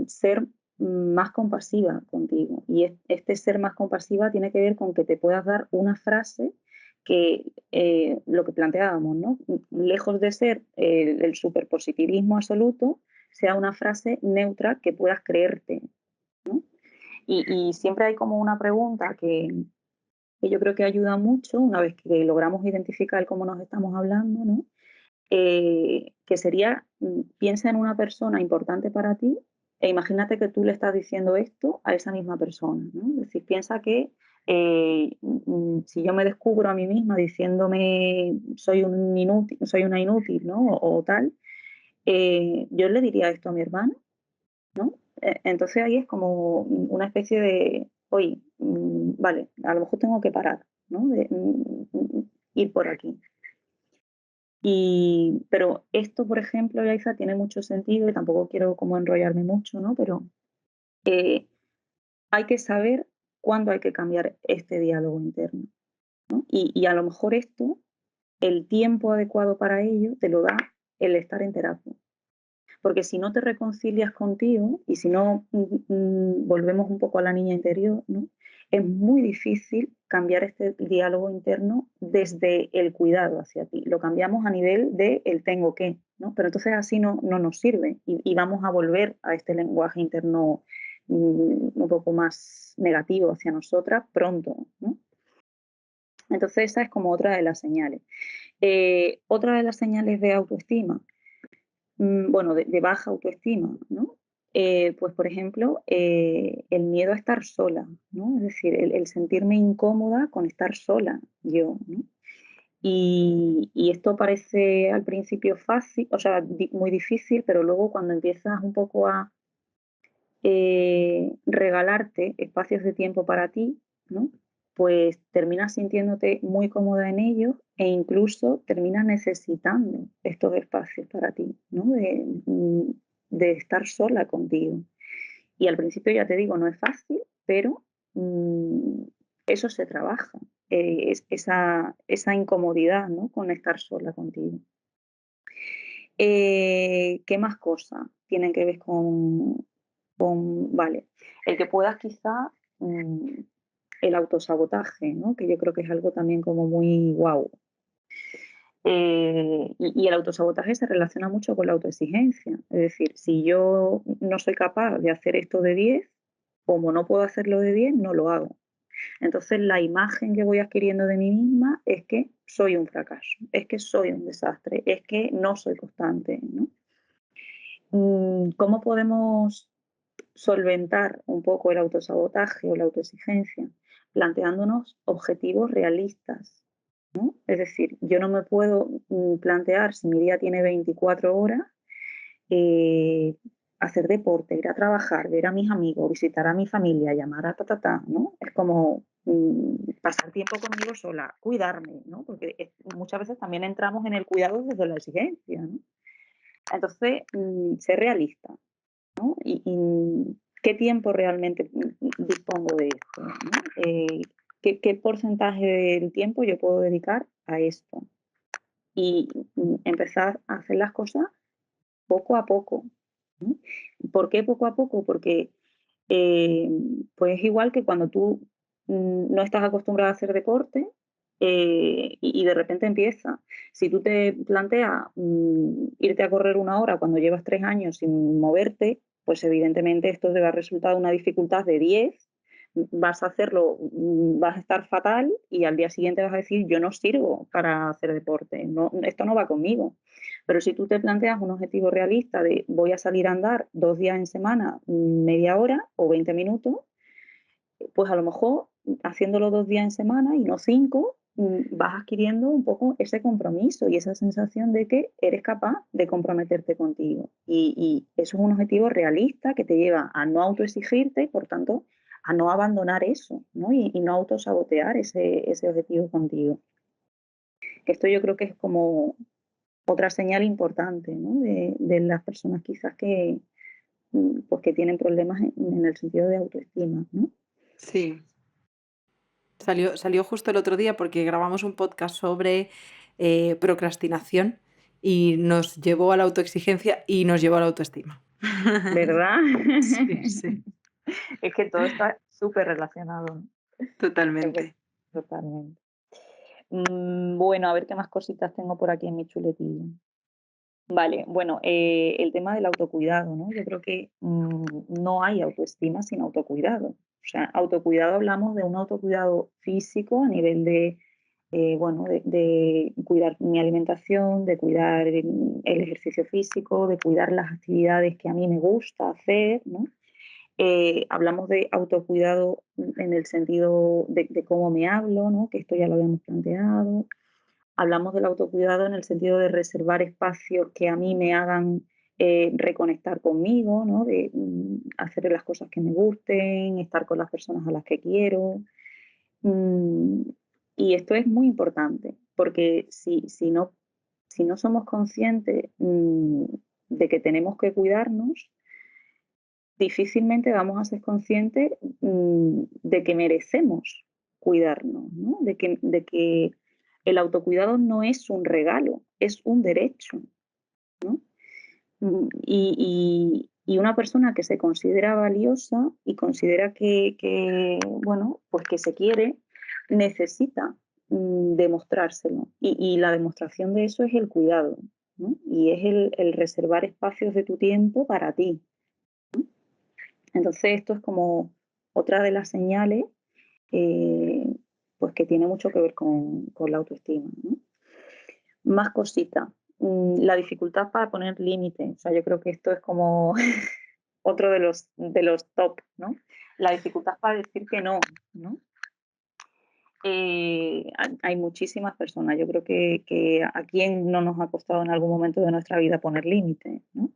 ser más compasiva contigo. Y este ser más compasiva tiene que ver con que te puedas dar una frase que, lo que planteábamos, ¿no? Lejos de ser el superpositivismo absoluto, sea una frase neutra que puedas creerte, ¿no? Y siempre hay como una pregunta que yo creo que ayuda mucho una vez que logramos identificar cómo nos estamos hablando, ¿no? Que sería, piensa en una persona importante para ti e imagínate que tú le estás diciendo esto a esa misma persona, ¿no? Es decir, piensa que si yo me descubro a mí misma diciéndome soy una inútil, ¿no? O tal, yo le diría esto a mi hermana, ¿no? Entonces ahí es como una especie de, oye, vale, a lo mejor tengo que parar, ¿no? De ir por aquí. Pero esto, por ejemplo, Yaisa, tiene mucho sentido y tampoco quiero como enrollarme mucho, ¿no? Pero hay que saber cuándo hay que cambiar este diálogo interno, ¿no? Y a lo mejor esto, el tiempo adecuado para ello, te lo da el estar en terapia. Porque si no te reconcilias contigo y si no volvemos un poco a la niña interior, ¿no? Es muy difícil cambiar este diálogo interno desde el cuidado hacia ti. Lo cambiamos a nivel de el tengo que, ¿no? Pero entonces así no nos sirve y vamos a volver a este lenguaje interno un poco más negativo hacia nosotras pronto, ¿no? Entonces esa es como otra de las señales. Otra de las señales de autoestima, bueno, de baja autoestima, ¿no? Pues, por ejemplo, el miedo a estar sola, ¿no? Es decir, el sentirme incómoda con estar sola yo, ¿no? Y esto parece al principio fácil, o sea, muy difícil, pero luego cuando empiezas un poco a regalarte espacios de tiempo para ti, ¿no? Pues terminas sintiéndote muy cómoda en ellos e incluso terminas necesitando estos espacios para ti, ¿no? De estar sola contigo. Y al principio, ya te digo, no es fácil, pero mm, eso se trabaja, esa incomodidad, ¿no? Con estar sola contigo. ¿Qué más cosas tienen que ver vale, el que puedas quizá, el autosabotaje, ¿no? Que yo creo que es algo también como muy guau. Y el autosabotaje se relaciona mucho con la autoexigencia. Es decir, si yo no soy capaz de hacer esto de 10, como no puedo hacerlo de 10, no lo hago. Entonces, la imagen que voy adquiriendo de mí misma es que soy un fracaso, es que soy un desastre, es que no soy constante, ¿no? ¿Cómo podemos solventar un poco el autosabotaje o la autoexigencia? Planteándonos objetivos realistas, ¿no? Es decir, yo no me puedo plantear, si mi día tiene 24 horas, eh, hacer deporte, ir a trabajar, ver a mis amigos, visitar a mi familia, llamar a ¿no? Es como pasar tiempo conmigo sola, cuidarme, ¿no? Porque muchas veces también entramos en el cuidado desde la exigencia, ¿no? Entonces, ser realista, ¿no? Y qué tiempo realmente dispongo de esto, ¿no? ¿Qué porcentaje del tiempo yo puedo dedicar a esto? Y empezar a hacer las cosas poco a poco, ¿no? ¿Por qué poco a poco? Porque, eh, pues es igual que cuando tú no estás acostumbrada a hacer deporte, y de repente empieza. Si tú te planteas irte a correr 1 hora cuando llevas 3 años sin moverte, pues evidentemente esto te va a resultar una dificultad de 10, vas a hacerlo, vas a estar fatal y al día siguiente vas a decir, yo no sirvo para hacer deporte, no, esto no va conmigo. Pero si tú te planteas un objetivo realista de voy a salir a andar 2 días en semana, media hora o 20 minutos, pues a lo mejor haciéndolo 2 días en semana y no 5, vas adquiriendo un poco ese compromiso y esa sensación de que eres capaz de comprometerte contigo. Y eso es un objetivo realista que te lleva a no autoexigirte y, por tanto, a no abandonar eso, ¿no? Y no autosabotear ese objetivo contigo. Que esto yo creo que es como otra señal importante, ¿no? De las personas quizás que, pues que tienen problemas en el sentido de autoestima, ¿no? Sí. Salió justo el otro día porque grabamos un podcast sobre procrastinación y nos llevó a la autoexigencia y nos llevó a la autoestima. ¿Verdad? Sí, sí, Es que todo está súper relacionado, ¿no? Es verdad, totalmente. totalmente. Bueno, a ver qué más cositas tengo por aquí en mi chuletilla. Vale, bueno, el tema del autocuidado, ¿no? Yo creo que no hay autoestima sin autocuidado. O sea, autocuidado hablamos de un autocuidado físico a nivel de, bueno, de cuidar mi alimentación, de cuidar el ejercicio físico, de cuidar las actividades que a mí me gusta hacer, ¿no? Hablamos de autocuidado en el sentido de cómo me hablo, ¿no? Que esto ya lo habíamos planteado. Hablamos del autocuidado en el sentido de reservar espacios que a mí me hagan reconectar conmigo, ¿no? De hacer las cosas que me gusten, estar con las personas a las que quiero. Mm, y esto es muy importante, porque si no somos conscientes de que tenemos que cuidarnos, difícilmente vamos a ser conscientes de que merecemos cuidarnos, ¿no? De que el autocuidado no es un regalo, es un derecho, ¿no? Y una persona que se considera valiosa y considera bueno, pues que se quiere, necesita demostrárselo. Y la demostración de eso es el cuidado, ¿no? Y es el reservar espacios de tu tiempo para ti. Entonces, esto es como otra de las señales, eh, pues que tiene mucho que ver con la autoestima, ¿no? Más cositas. La dificultad para poner límites. O sea, yo creo que esto es como otro de los top, ¿no? La dificultad para decir que no, ¿no? Hay muchísimas personas. Yo creo que a quién no nos ha costado en algún momento de nuestra vida poner límites, ¿no?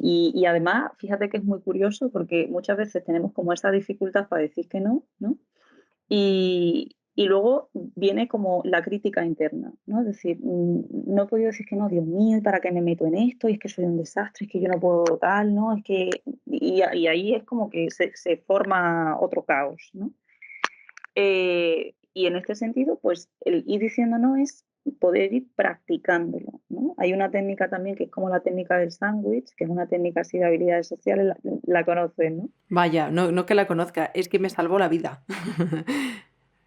Y además, fíjate que es muy curioso porque muchas veces tenemos como esa dificultad para decir que no, ¿no? Y luego viene como la crítica interna, ¿no? Es decir, no he podido decir que no, Dios mío, ¿y para qué me meto en esto? Y es que soy un desastre, es que yo no puedo tal, ¿no? Es que... Y ahí es como que se forma otro caos, ¿no? Y en este sentido, pues el ir diciendo no es poder ir practicándolo, ¿no? Hay una técnica también que es como la técnica del sándwich, que es una técnica así de habilidades sociales, la conoces, ¿no? Vaya, no, no que la conozca, es que me salvó la vida.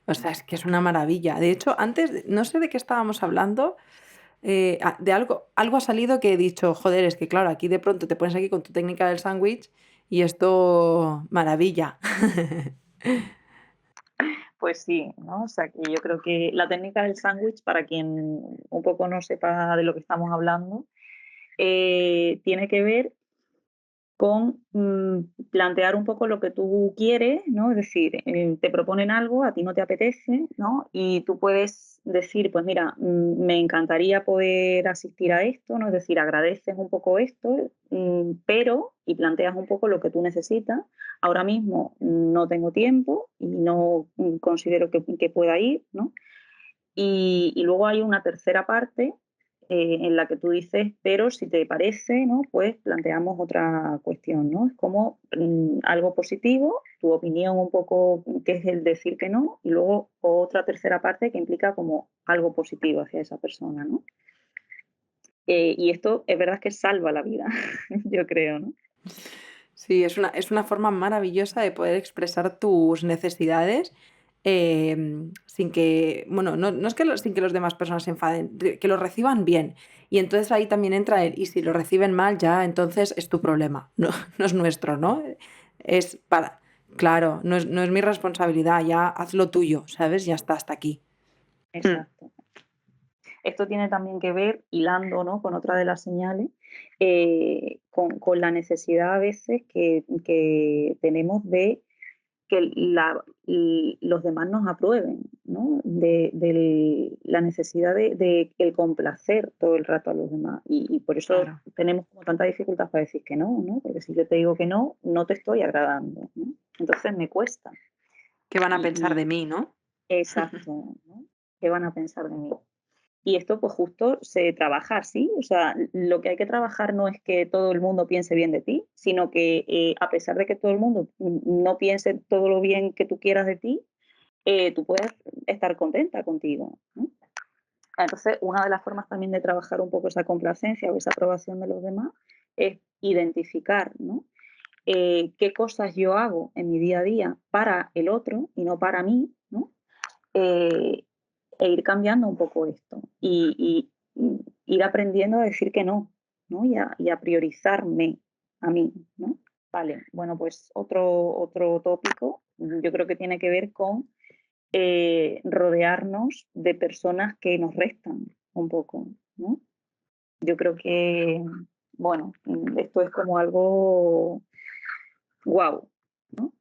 O sea, es que es una maravilla. De hecho, antes, no sé de qué estábamos hablando, de algo ha salido que he dicho, joder, es que claro, aquí de pronto te pones aquí con tu técnica del sándwich y esto, maravilla. Pues sí, ¿no? O sea, que yo creo que la técnica del sándwich, para quien un poco no sepa de lo que estamos hablando, tiene que ver con plantear un poco lo que tú quieres, ¿no? Es decir, te proponen algo, a ti no te apetece, ¿no? Y tú puedes decir, pues mira, me encantaría poder asistir a esto, ¿no? Es decir, agradeces un poco esto, pero, y planteas un poco lo que tú necesitas. Ahora mismo no tengo tiempo y no considero que pueda ir, ¿no? Y luego hay una tercera parte en la que tú dices, pero si te parece, ¿no? Pues planteamos otra cuestión, ¿no? Es como algo positivo, tu opinión un poco, que es el decir que no, y luego otra tercera parte que implica como algo positivo hacia esa persona, ¿no? Y esto es verdad que salva la vida, yo creo, ¿no? Sí, es una forma maravillosa de poder expresar tus necesidades sin que, bueno, no, no es que sin que los demás personas se enfaden, que lo reciban bien. Y entonces ahí también entra y si lo reciben mal, ya entonces es tu problema, no, no es nuestro, ¿no? Es para, claro, no es mi responsabilidad, ya haz lo tuyo, ¿sabes? Ya está, hasta aquí. Mm. Exacto. Esto tiene también que ver, hilando, ¿no? Con otra de las señales, con la necesidad a veces que tenemos de que los demás nos aprueben, ¿no? De la necesidad de el complacer todo el rato a los demás. Y por eso Claro. tenemos como tanta dificultad para decir que no, ¿no? Porque si yo te digo que no, no te estoy agradando, ¿no? Entonces me cuesta. ¿Qué van a pensar de Y mí, no? exacto, ¿no? ¿Qué van a pensar de mí? Y esto, pues justo se trabaja así, o sea, lo que hay que trabajar no es que todo el mundo piense bien de ti, sino que a pesar de que todo el mundo no piense todo lo bien que tú quieras de ti, tú puedes estar contenta contigo, ¿no? Entonces, una de las formas también de trabajar un poco esa complacencia o esa aprobación de los demás es identificar, ¿no? Qué cosas yo hago en mi día a día para el otro y no para mí, ¿no? Eh, e ir cambiando un poco esto y ir aprendiendo a decir que no, ¿no? Y a priorizarme a mí, ¿no? Vale, bueno, pues otro tópico, yo creo que tiene que ver con rodearnos de personas que nos restan un poco, ¿no? Yo creo que, bueno, esto es como algo guau, ¿no?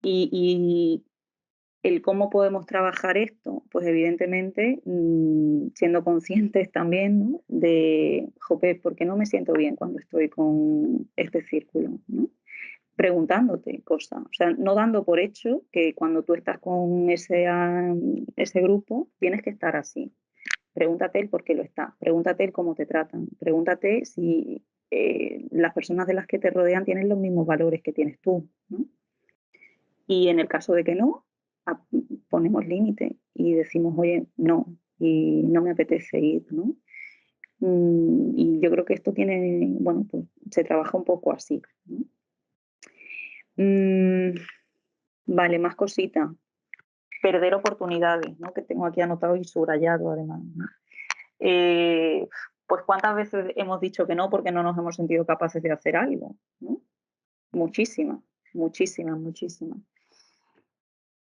Y el cómo podemos trabajar esto, pues evidentemente siendo conscientes también, ¿no? De, jope, ¿por qué no me siento bien cuando estoy con este círculo? ¿No? Preguntándote cosas, o sea, no dando por hecho que cuando tú estás con ese grupo tienes que estar así. Pregúntate el por qué lo está, pregúntate el cómo te tratan, pregúntate si las personas de las que te rodean tienen los mismos valores que tienes tú, ¿no? Y en el caso de que no, a- ponemos límite y decimos, oye, no, y no me apetece ir, ¿no? Y yo creo que esto tiene, bueno, pues se trabaja un poco así, ¿no? Mm, vale, más cositas. Perder oportunidades, ¿no? Que tengo aquí anotado y subrayado además, ¿no? Eh, pues cuántas veces hemos dicho que no porque no nos hemos sentido capaces de hacer algo, ¿no? Muchísimas, muchísimas, muchísimas.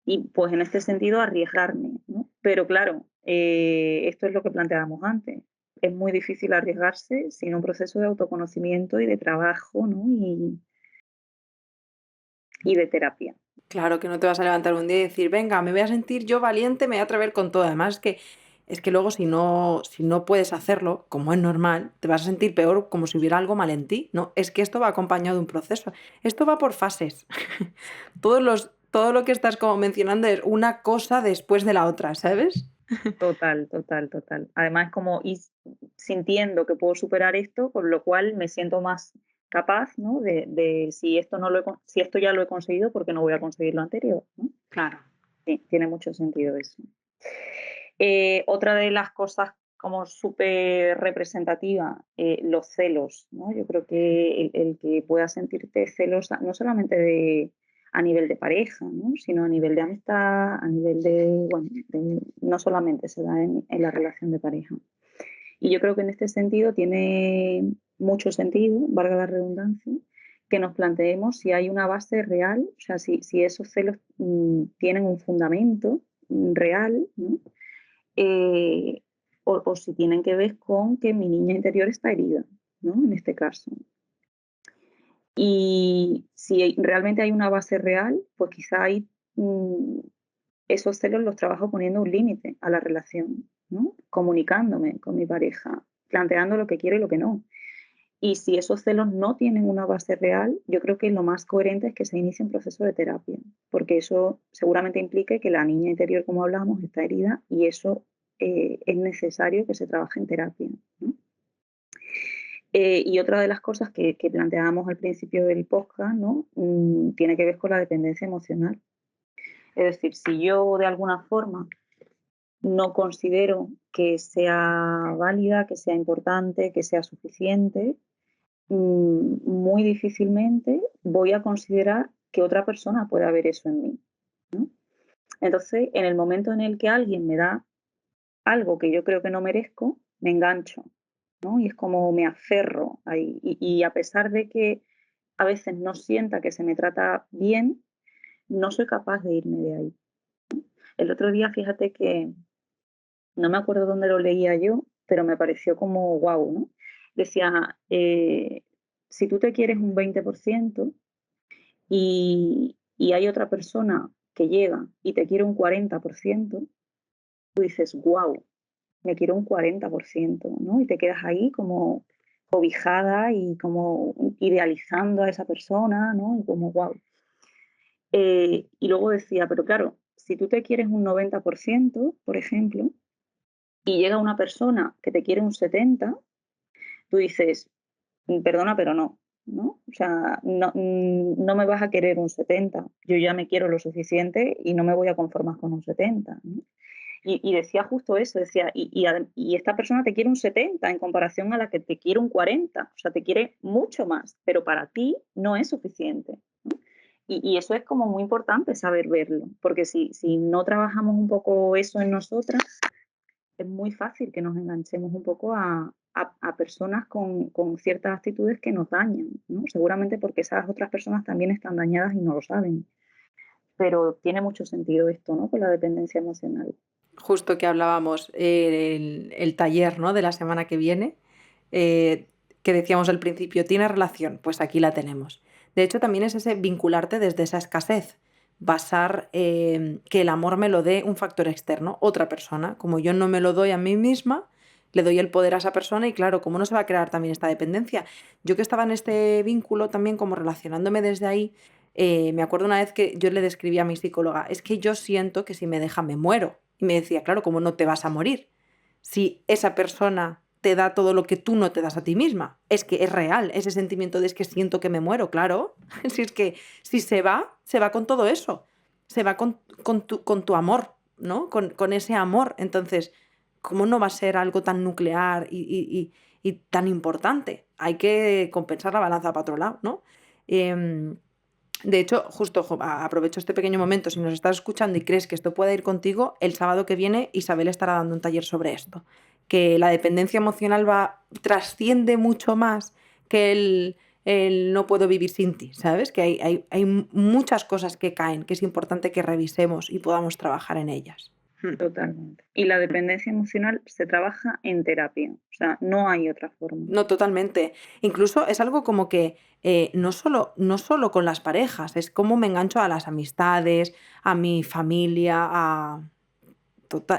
Y pues en este sentido arriesgarme, ¿no? Pero claro, esto es lo que planteábamos antes. es muy difícil arriesgarse sin un proceso de autoconocimiento y de trabajo, ¿no? Y de terapia. Claro que no te vas a levantar un día y decir, venga, me voy a sentir yo valiente, me voy a atrever con todo. Además, es que luego si no puedes hacerlo, como es normal, te vas a sentir peor como si hubiera algo mal en ti. No, es que esto va acompañado de un proceso. Esto va por fases. Todo lo que estás como mencionando es una cosa después de la otra, ¿sabes? Total, total, total. Además, como ir sintiendo que puedo superar esto, con lo cual me siento más capaz, ¿no? De si esto no si esto ya lo he conseguido, ¿por qué no voy a conseguir lo anterior? ¿No? Claro. Sí, tiene mucho sentido eso. Otra de las cosas como súper representativa, los celos, ¿no? Yo creo que el que puedas sentirte celosa, no solamente a nivel de pareja, ¿no? Sino a nivel de amistad, a nivel de, bueno, no solamente se da en la relación de pareja. Y yo creo que en este sentido tiene mucho sentido, valga la redundancia, que nos planteemos si hay una base real, o sea, si esos celos tienen un fundamento real, ¿no? eh, o si tienen que ver con que mi niña interior está herida, ¿no? En este caso. Y si realmente hay una base real, pues quizá ahí esos celos los trabajo poniendo un límite a la relación, ¿no? Comunicándome con mi pareja, planteando lo que quiero y lo que no. Y si esos celos no tienen una base real, yo creo que lo más coherente es que se inicie un proceso de terapia, porque eso seguramente implique que la niña interior, como hablamos, está herida y eso es necesario que se trabaje en terapia, ¿no? Y otra de las cosas que planteábamos al principio del podcast, ¿no? Tiene que ver con la dependencia emocional. Es decir, si yo de alguna forma no considero que sea válida, que sea importante, que sea suficiente, muy difícilmente voy a considerar que otra persona pueda ver eso en mí, ¿no? Entonces, en el momento en el que alguien me da algo que yo creo que no merezco, me engancho, ¿no? Y es como me aferro ahí. Y a pesar de que a veces no sienta que se me trata bien, no soy capaz de irme de ahí. El otro día, fíjate que no me acuerdo dónde lo leía yo, pero me pareció como guau, ¿no? Decía, si tú te quieres un 20% y hay otra persona que llega y te quiere un 40%, tú dices, guau, me quiero un 40%, ¿no? Y te quedas ahí como cobijada y como idealizando a esa persona, ¿no? Y como guau. Y luego decía, pero claro, si tú te quieres un 90%, por ejemplo, y llega una persona que te quiere un 70%, tú dices, perdona, pero no, ¿no? O sea, no, no me vas a querer un 70, yo ya me quiero lo suficiente y no me voy a conformar con un 70, ¿no? Y decía justo eso, decía, y esta persona te quiere un 70 en comparación a la que te quiere un 40, o sea, te quiere mucho más, pero para ti no es suficiente, ¿no? Y eso es como muy importante saber verlo, porque si no trabajamos un poco eso en nosotras, es muy fácil que nos enganchemos un poco a personas con ciertas actitudes que nos dañan, ¿no? Seguramente porque esas otras personas también están dañadas y no lo saben. Pero tiene mucho sentido esto, ¿no? Con la dependencia emocional. Justo que hablábamos el taller, ¿no? De la semana que viene, que decíamos al principio, ¿tiene relación? Pues aquí la tenemos. De hecho, también es ese vincularte desde esa escasez, basar que el amor me lo dé un factor externo, otra persona. Como yo no me lo doy a mí misma, le doy el poder a esa persona y claro, ¿cómo no se va a crear también esta dependencia? Yo que estaba en este vínculo también como relacionándome desde ahí, me acuerdo una vez que yo le describí a mi psicóloga, es que yo siento que si me deja me muero. Y me decía, claro, ¿cómo no te vas a morir? Si esa persona te da todo lo que tú no te das a ti misma. Es que es real ese sentimiento de es que siento que me muero, claro. Si es que si se va con todo eso. Se va con tu amor, ¿no? Con ese amor. Entonces, ¿cómo no va a ser algo tan nuclear y tan importante? Hay que compensar la balanza para otro lado, ¿no? Em, de hecho, justo aprovecho este pequeño momento, si nos estás escuchando y crees que esto puede ir contigo, el sábado que viene Isabel estará dando un taller sobre esto, que la dependencia emocional trasciende mucho más que el no puedo vivir sin ti, ¿sabes? Que hay muchas cosas que caen, que es importante que revisemos y podamos trabajar en ellas. Totalmente. Y la dependencia emocional se trabaja en terapia, o sea, no hay otra forma. No, totalmente. Incluso es algo como que no solo con las parejas, es como me engancho a las amistades, a mi familia,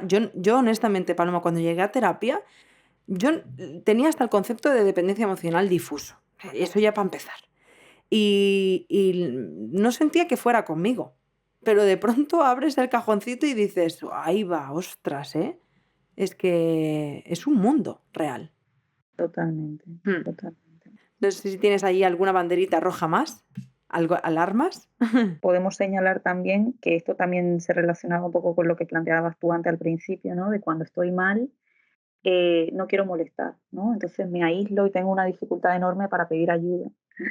yo honestamente, Paloma, cuando llegué a terapia, yo tenía hasta el concepto de dependencia emocional difuso. Eso ya para empezar. Y no sentía que fuera conmigo. Pero de pronto abres el cajoncito y dices, ahí va, ostras, ¿eh? Es que es un mundo real. Totalmente, Hmm. totalmente. No sé si tienes ahí alguna banderita roja más, algo, alarmas. Podemos señalar también que esto también se relacionaba un poco con lo que planteabas tú antes al principio, ¿no? De cuando estoy mal, no quiero molestar, ¿no? Entonces me aíslo y tengo una dificultad enorme para pedir ayuda, ¿no?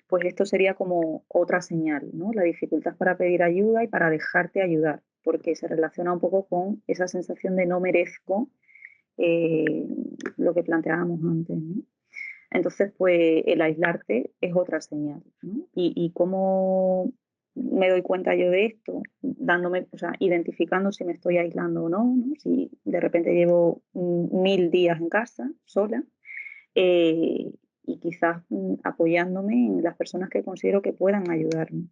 Pues esto sería como otra señal, ¿no? La dificultad para pedir ayuda y para dejarte ayudar, porque se relaciona un poco con esa sensación de no merezco eh, lo que planteábamos antes, ¿no? Entonces, pues el aislarte es otra señal, ¿no? Y cómo me doy cuenta yo de esto, dándome, o sea, identificando si me estoy aislando o no, ¿no? Si de repente llevo 1000 días en casa sola, eh, y quizás apoyándome en las personas que considero que puedan ayudarme,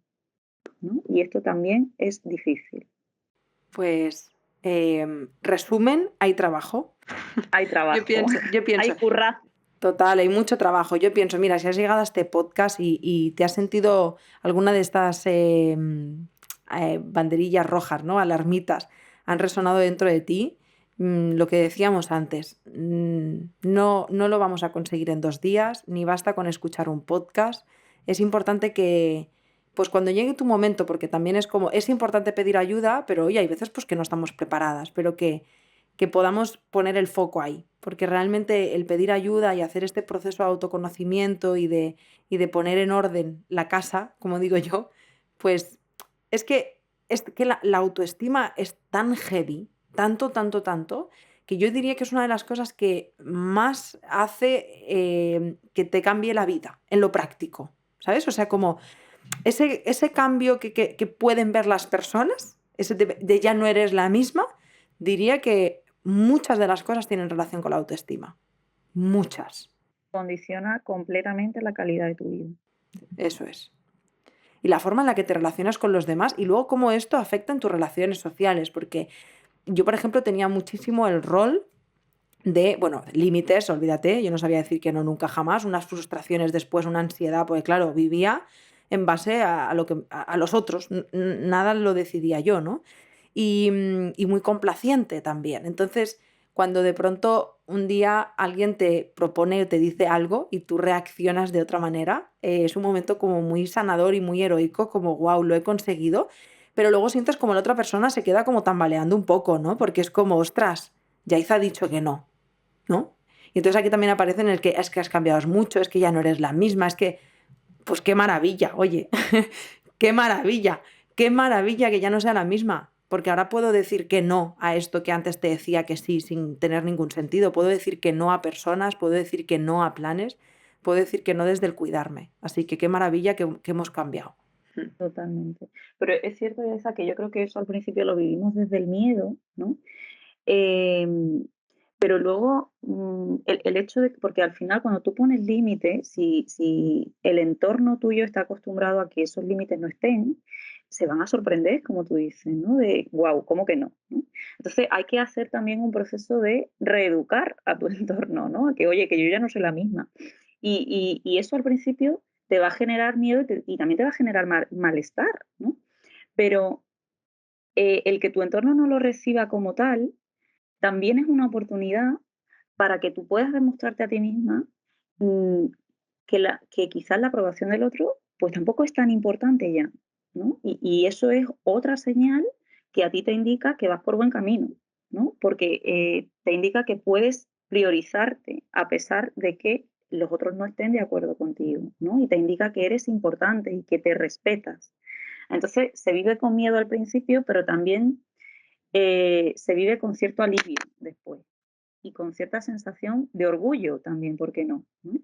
¿no? Y esto también es difícil. Pues, resumen, hay trabajo. Hay Yo trabajo, pienso, yo pienso, hay currar. total, hay mucho trabajo. Yo pienso, mira, si has llegado a este podcast y te has sentido alguna de estas banderillas rojas, ¿no? Alarmitas, han resonado dentro de ti, lo que decíamos antes, no lo vamos a conseguir en 2 días, ni basta con escuchar un podcast. Es importante que, pues cuando llegue tu momento, porque también es importante pedir ayuda, pero oye, hay veces pues que no estamos preparadas, pero que podamos poner el foco ahí, porque realmente el pedir ayuda y hacer este proceso de autoconocimiento y de poner en orden la casa, como digo yo, pues es que la autoestima es tan heavy, tanto, tanto, tanto, que yo diría que es una de las cosas que más hace que te cambie la vida en lo práctico, ¿sabes? O sea, como ese cambio que pueden ver las personas, ese de ya no eres la misma, diría que muchas de las cosas tienen relación con la autoestima. Muchas. Condiciona completamente la calidad de tu vida. Eso es. Y la forma en la que te relacionas con los demás y luego cómo esto afecta en tus relaciones sociales. Porque yo, por ejemplo, tenía muchísimo el rol de, bueno, límites, olvídate, yo no sabía decir que no nunca jamás, unas frustraciones después, una ansiedad, porque claro, vivía en base a los otros, nada lo decidía yo, ¿no? Y muy complaciente también. Entonces, cuando de pronto un día alguien te propone o te dice algo y tú reaccionas de otra manera, es un momento como muy sanador y muy heroico, como wow, lo he conseguido, pero luego sientes como la otra persona se queda como tambaleando un poco, ¿no? Porque es como, ostras, Yaiza ha dicho que no, ¿no? Y entonces aquí también aparece en el que es que has cambiado mucho, es que ya no eres la misma, es que, pues qué maravilla, oye, qué maravilla que ya no sea la misma, porque ahora puedo decir que no a esto que antes te decía que sí sin tener ningún sentido, puedo decir que no a personas, puedo decir que no a planes, puedo decir que no desde el cuidarme, así que qué maravilla que hemos cambiado. Totalmente. Pero es cierto, Elsa, que yo creo que eso al principio lo vivimos desde el miedo, ¿no? Em, pero luego el hecho de, porque al final cuando tú pones límites, si el entorno tuyo está acostumbrado a que esos límites no estén, se van a sorprender, como tú dices, ¿no? De, wow, ¿cómo que no? ¿No? Entonces hay que hacer también un proceso de reeducar a tu entorno, ¿no? Que oye, que yo ya no soy la misma. Y eso al principio te va a generar miedo y también te va a generar malestar, ¿no? Pero el que tu entorno no lo reciba como tal, también es una oportunidad para que tú puedas demostrarte a ti misma mm, que quizás la aprobación del otro pues tampoco es tan importante ya, ¿no? Y eso es otra señal que a ti te indica que vas por buen camino, ¿no? Porque te indica que puedes priorizarte a pesar de que los otros no estén de acuerdo contigo, ¿no? Y te indica que eres importante y que te respetas. Entonces se vive con miedo al principio, pero también se vive con cierto alivio después y con cierta sensación de orgullo también, ¿por qué no? ¿No?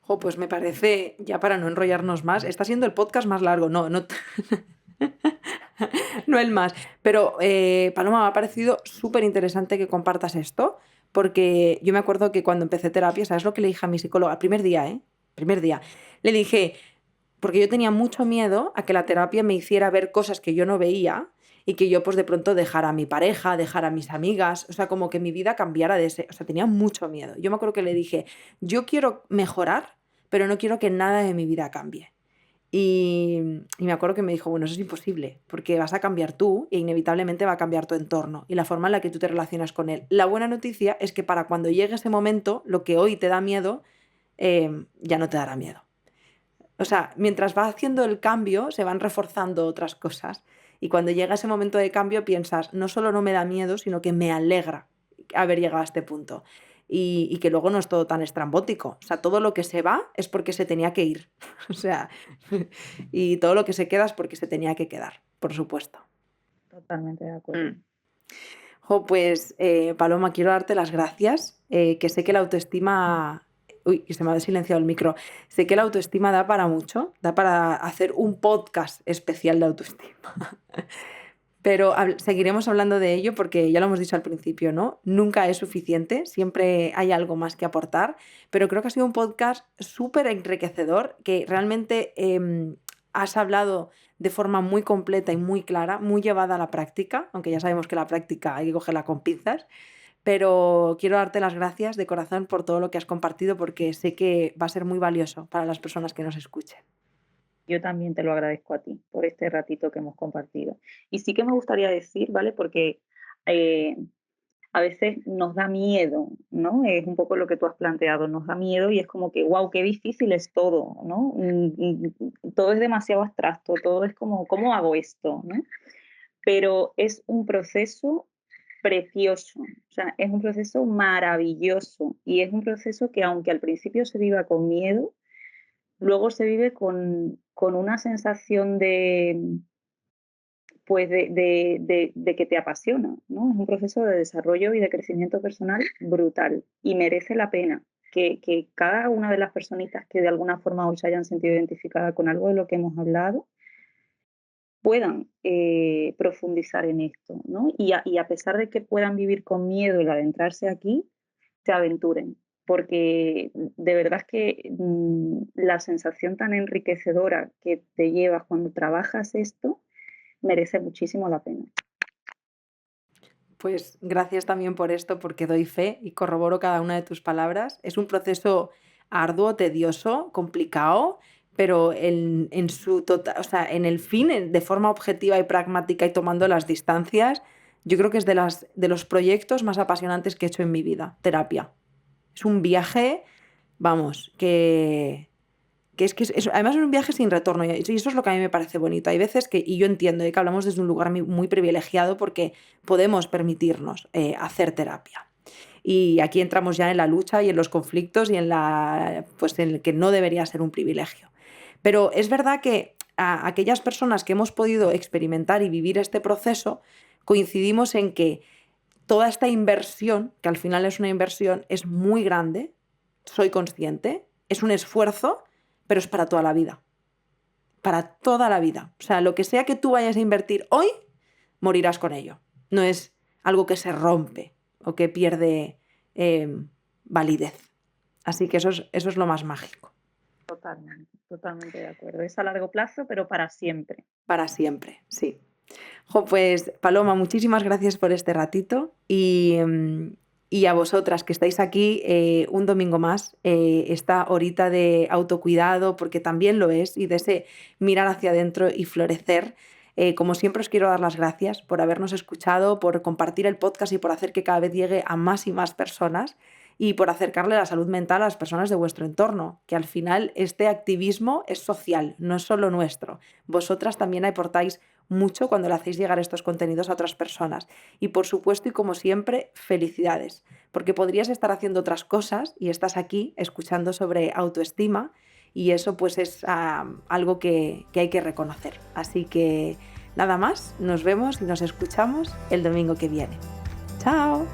Jo, pues me parece, ya para no enrollarnos más, está siendo el podcast más largo, no, no, no el más. Pero, Paloma, me ha parecido súper interesante que compartas esto, porque yo me acuerdo que cuando empecé terapia, ¿sabes lo que le dije a mi psicóloga? El primer día, ¿eh? Primer día. Le dije, porque yo tenía mucho miedo a que la terapia me hiciera ver cosas que yo no veía y que yo pues de pronto dejara a mi pareja, dejara a mis amigas, o sea, como que mi vida cambiara de ese, o sea, tenía mucho miedo. Yo me acuerdo que le dije, yo quiero mejorar, pero no quiero que nada de mi vida cambie. Y me acuerdo que me dijo, bueno, eso es imposible, porque vas a cambiar tú e inevitablemente va a cambiar tu entorno y la forma en la que tú te relacionas con él. La buena noticia es que para cuando llegue ese momento, lo que hoy te da miedo, ya no te dará miedo. O sea, mientras va haciendo el cambio, se van reforzando otras cosas. Y cuando llega ese momento de cambio, piensas, no solo no me da miedo, sino que me alegra haber llegado a este punto. Y que luego no es todo tan estrambótico. O sea, todo lo que se va es porque se tenía que ir. O sea, y todo lo que se queda es porque se tenía que quedar, por supuesto. Totalmente de acuerdo. Pues, Paloma, quiero darte las gracias, que sé que la autoestima... Uy, que se me ha silenciado el micro. Sé que la autoestima da para mucho, da para hacer un podcast especial de autoestima. Pero seguiremos hablando de ello porque ya lo hemos dicho al principio, ¿no? Nunca es suficiente, siempre hay algo más que aportar, pero creo que ha sido un podcast súper enriquecedor, que realmente has hablado de forma muy completa y muy clara, muy llevada a la práctica, aunque ya sabemos que la práctica hay que cogerla con pinzas, pero quiero darte las gracias de corazón por todo lo que has compartido porque sé que va a ser muy valioso para las personas que nos escuchen. Yo también te lo agradezco a ti por este ratito que hemos compartido. Y sí que me gustaría decir, ¿vale? Porque eh, a veces nos da miedo, ¿no? Es un poco lo que tú has planteado, nos da miedo y es como que, wow, qué difícil es todo, ¿no? Todo es demasiado abstracto, todo es como, ¿cómo hago esto? ¿No? Pero es un proceso precioso, o sea, es un proceso maravilloso y es un proceso que aunque al principio se viva con miedo, luego se vive con una sensación de, pues de que te apasiona, ¿no? Es un proceso de desarrollo y de crecimiento personal brutal y merece la pena que cada una de las personitas que de alguna forma hoy se hayan sentido identificadas con algo de lo que hemos hablado puedan profundizar en esto, ¿no? Y a pesar de que puedan vivir con miedo el adentrarse aquí, se aventuren, porque de verdad es que la sensación tan enriquecedora que te llevas cuando trabajas esto merece muchísimo la pena. Pues gracias también por esto, porque doy fe y corroboro cada una de tus palabras. Es un proceso arduo, tedioso, complicado, pero en su o sea, en el fin, de forma objetiva y pragmática y tomando las distancias, yo creo que es de los proyectos más apasionantes que he hecho en mi vida, terapia. Es un viaje, vamos, que además es un viaje sin retorno y eso es lo que a mí me parece bonito. Hay veces que, y yo entiendo que hablamos desde un lugar muy privilegiado porque podemos permitirnos hacer terapia. Y aquí entramos ya en la lucha y en los conflictos y pues en el que no debería ser un privilegio. Pero es verdad que a aquellas personas que hemos podido experimentar y vivir este proceso, coincidimos en que toda esta inversión, que al final es una inversión, es muy grande, soy consciente, es un esfuerzo, pero es para toda la vida. Para toda la vida. O sea, lo que sea que tú vayas a invertir hoy, morirás con ello. No es algo que se rompe o que pierde validez. Así que eso es lo más mágico. Totalmente de acuerdo. Es a largo plazo, pero para siempre. Para siempre, sí. Pues Paloma, muchísimas gracias por este ratito y a vosotras que estáis aquí un domingo más, esta horita de autocuidado, porque también lo es, y de ese mirar hacia adentro y florecer. Como siempre os quiero dar las gracias por habernos escuchado, por compartir el podcast y por hacer que cada vez llegue a más y más personas y por acercarle la salud mental a las personas de vuestro entorno, que al final este activismo es social, no es solo nuestro. Vosotras también aportáis mucho cuando le hacéis llegar estos contenidos a otras personas. Y por supuesto, y como siempre, felicidades, porque podrías estar haciendo otras cosas y estás aquí escuchando sobre autoestima y eso pues es algo que hay que reconocer. Así que nada más, nos vemos y nos escuchamos el domingo que viene. ¡Chao!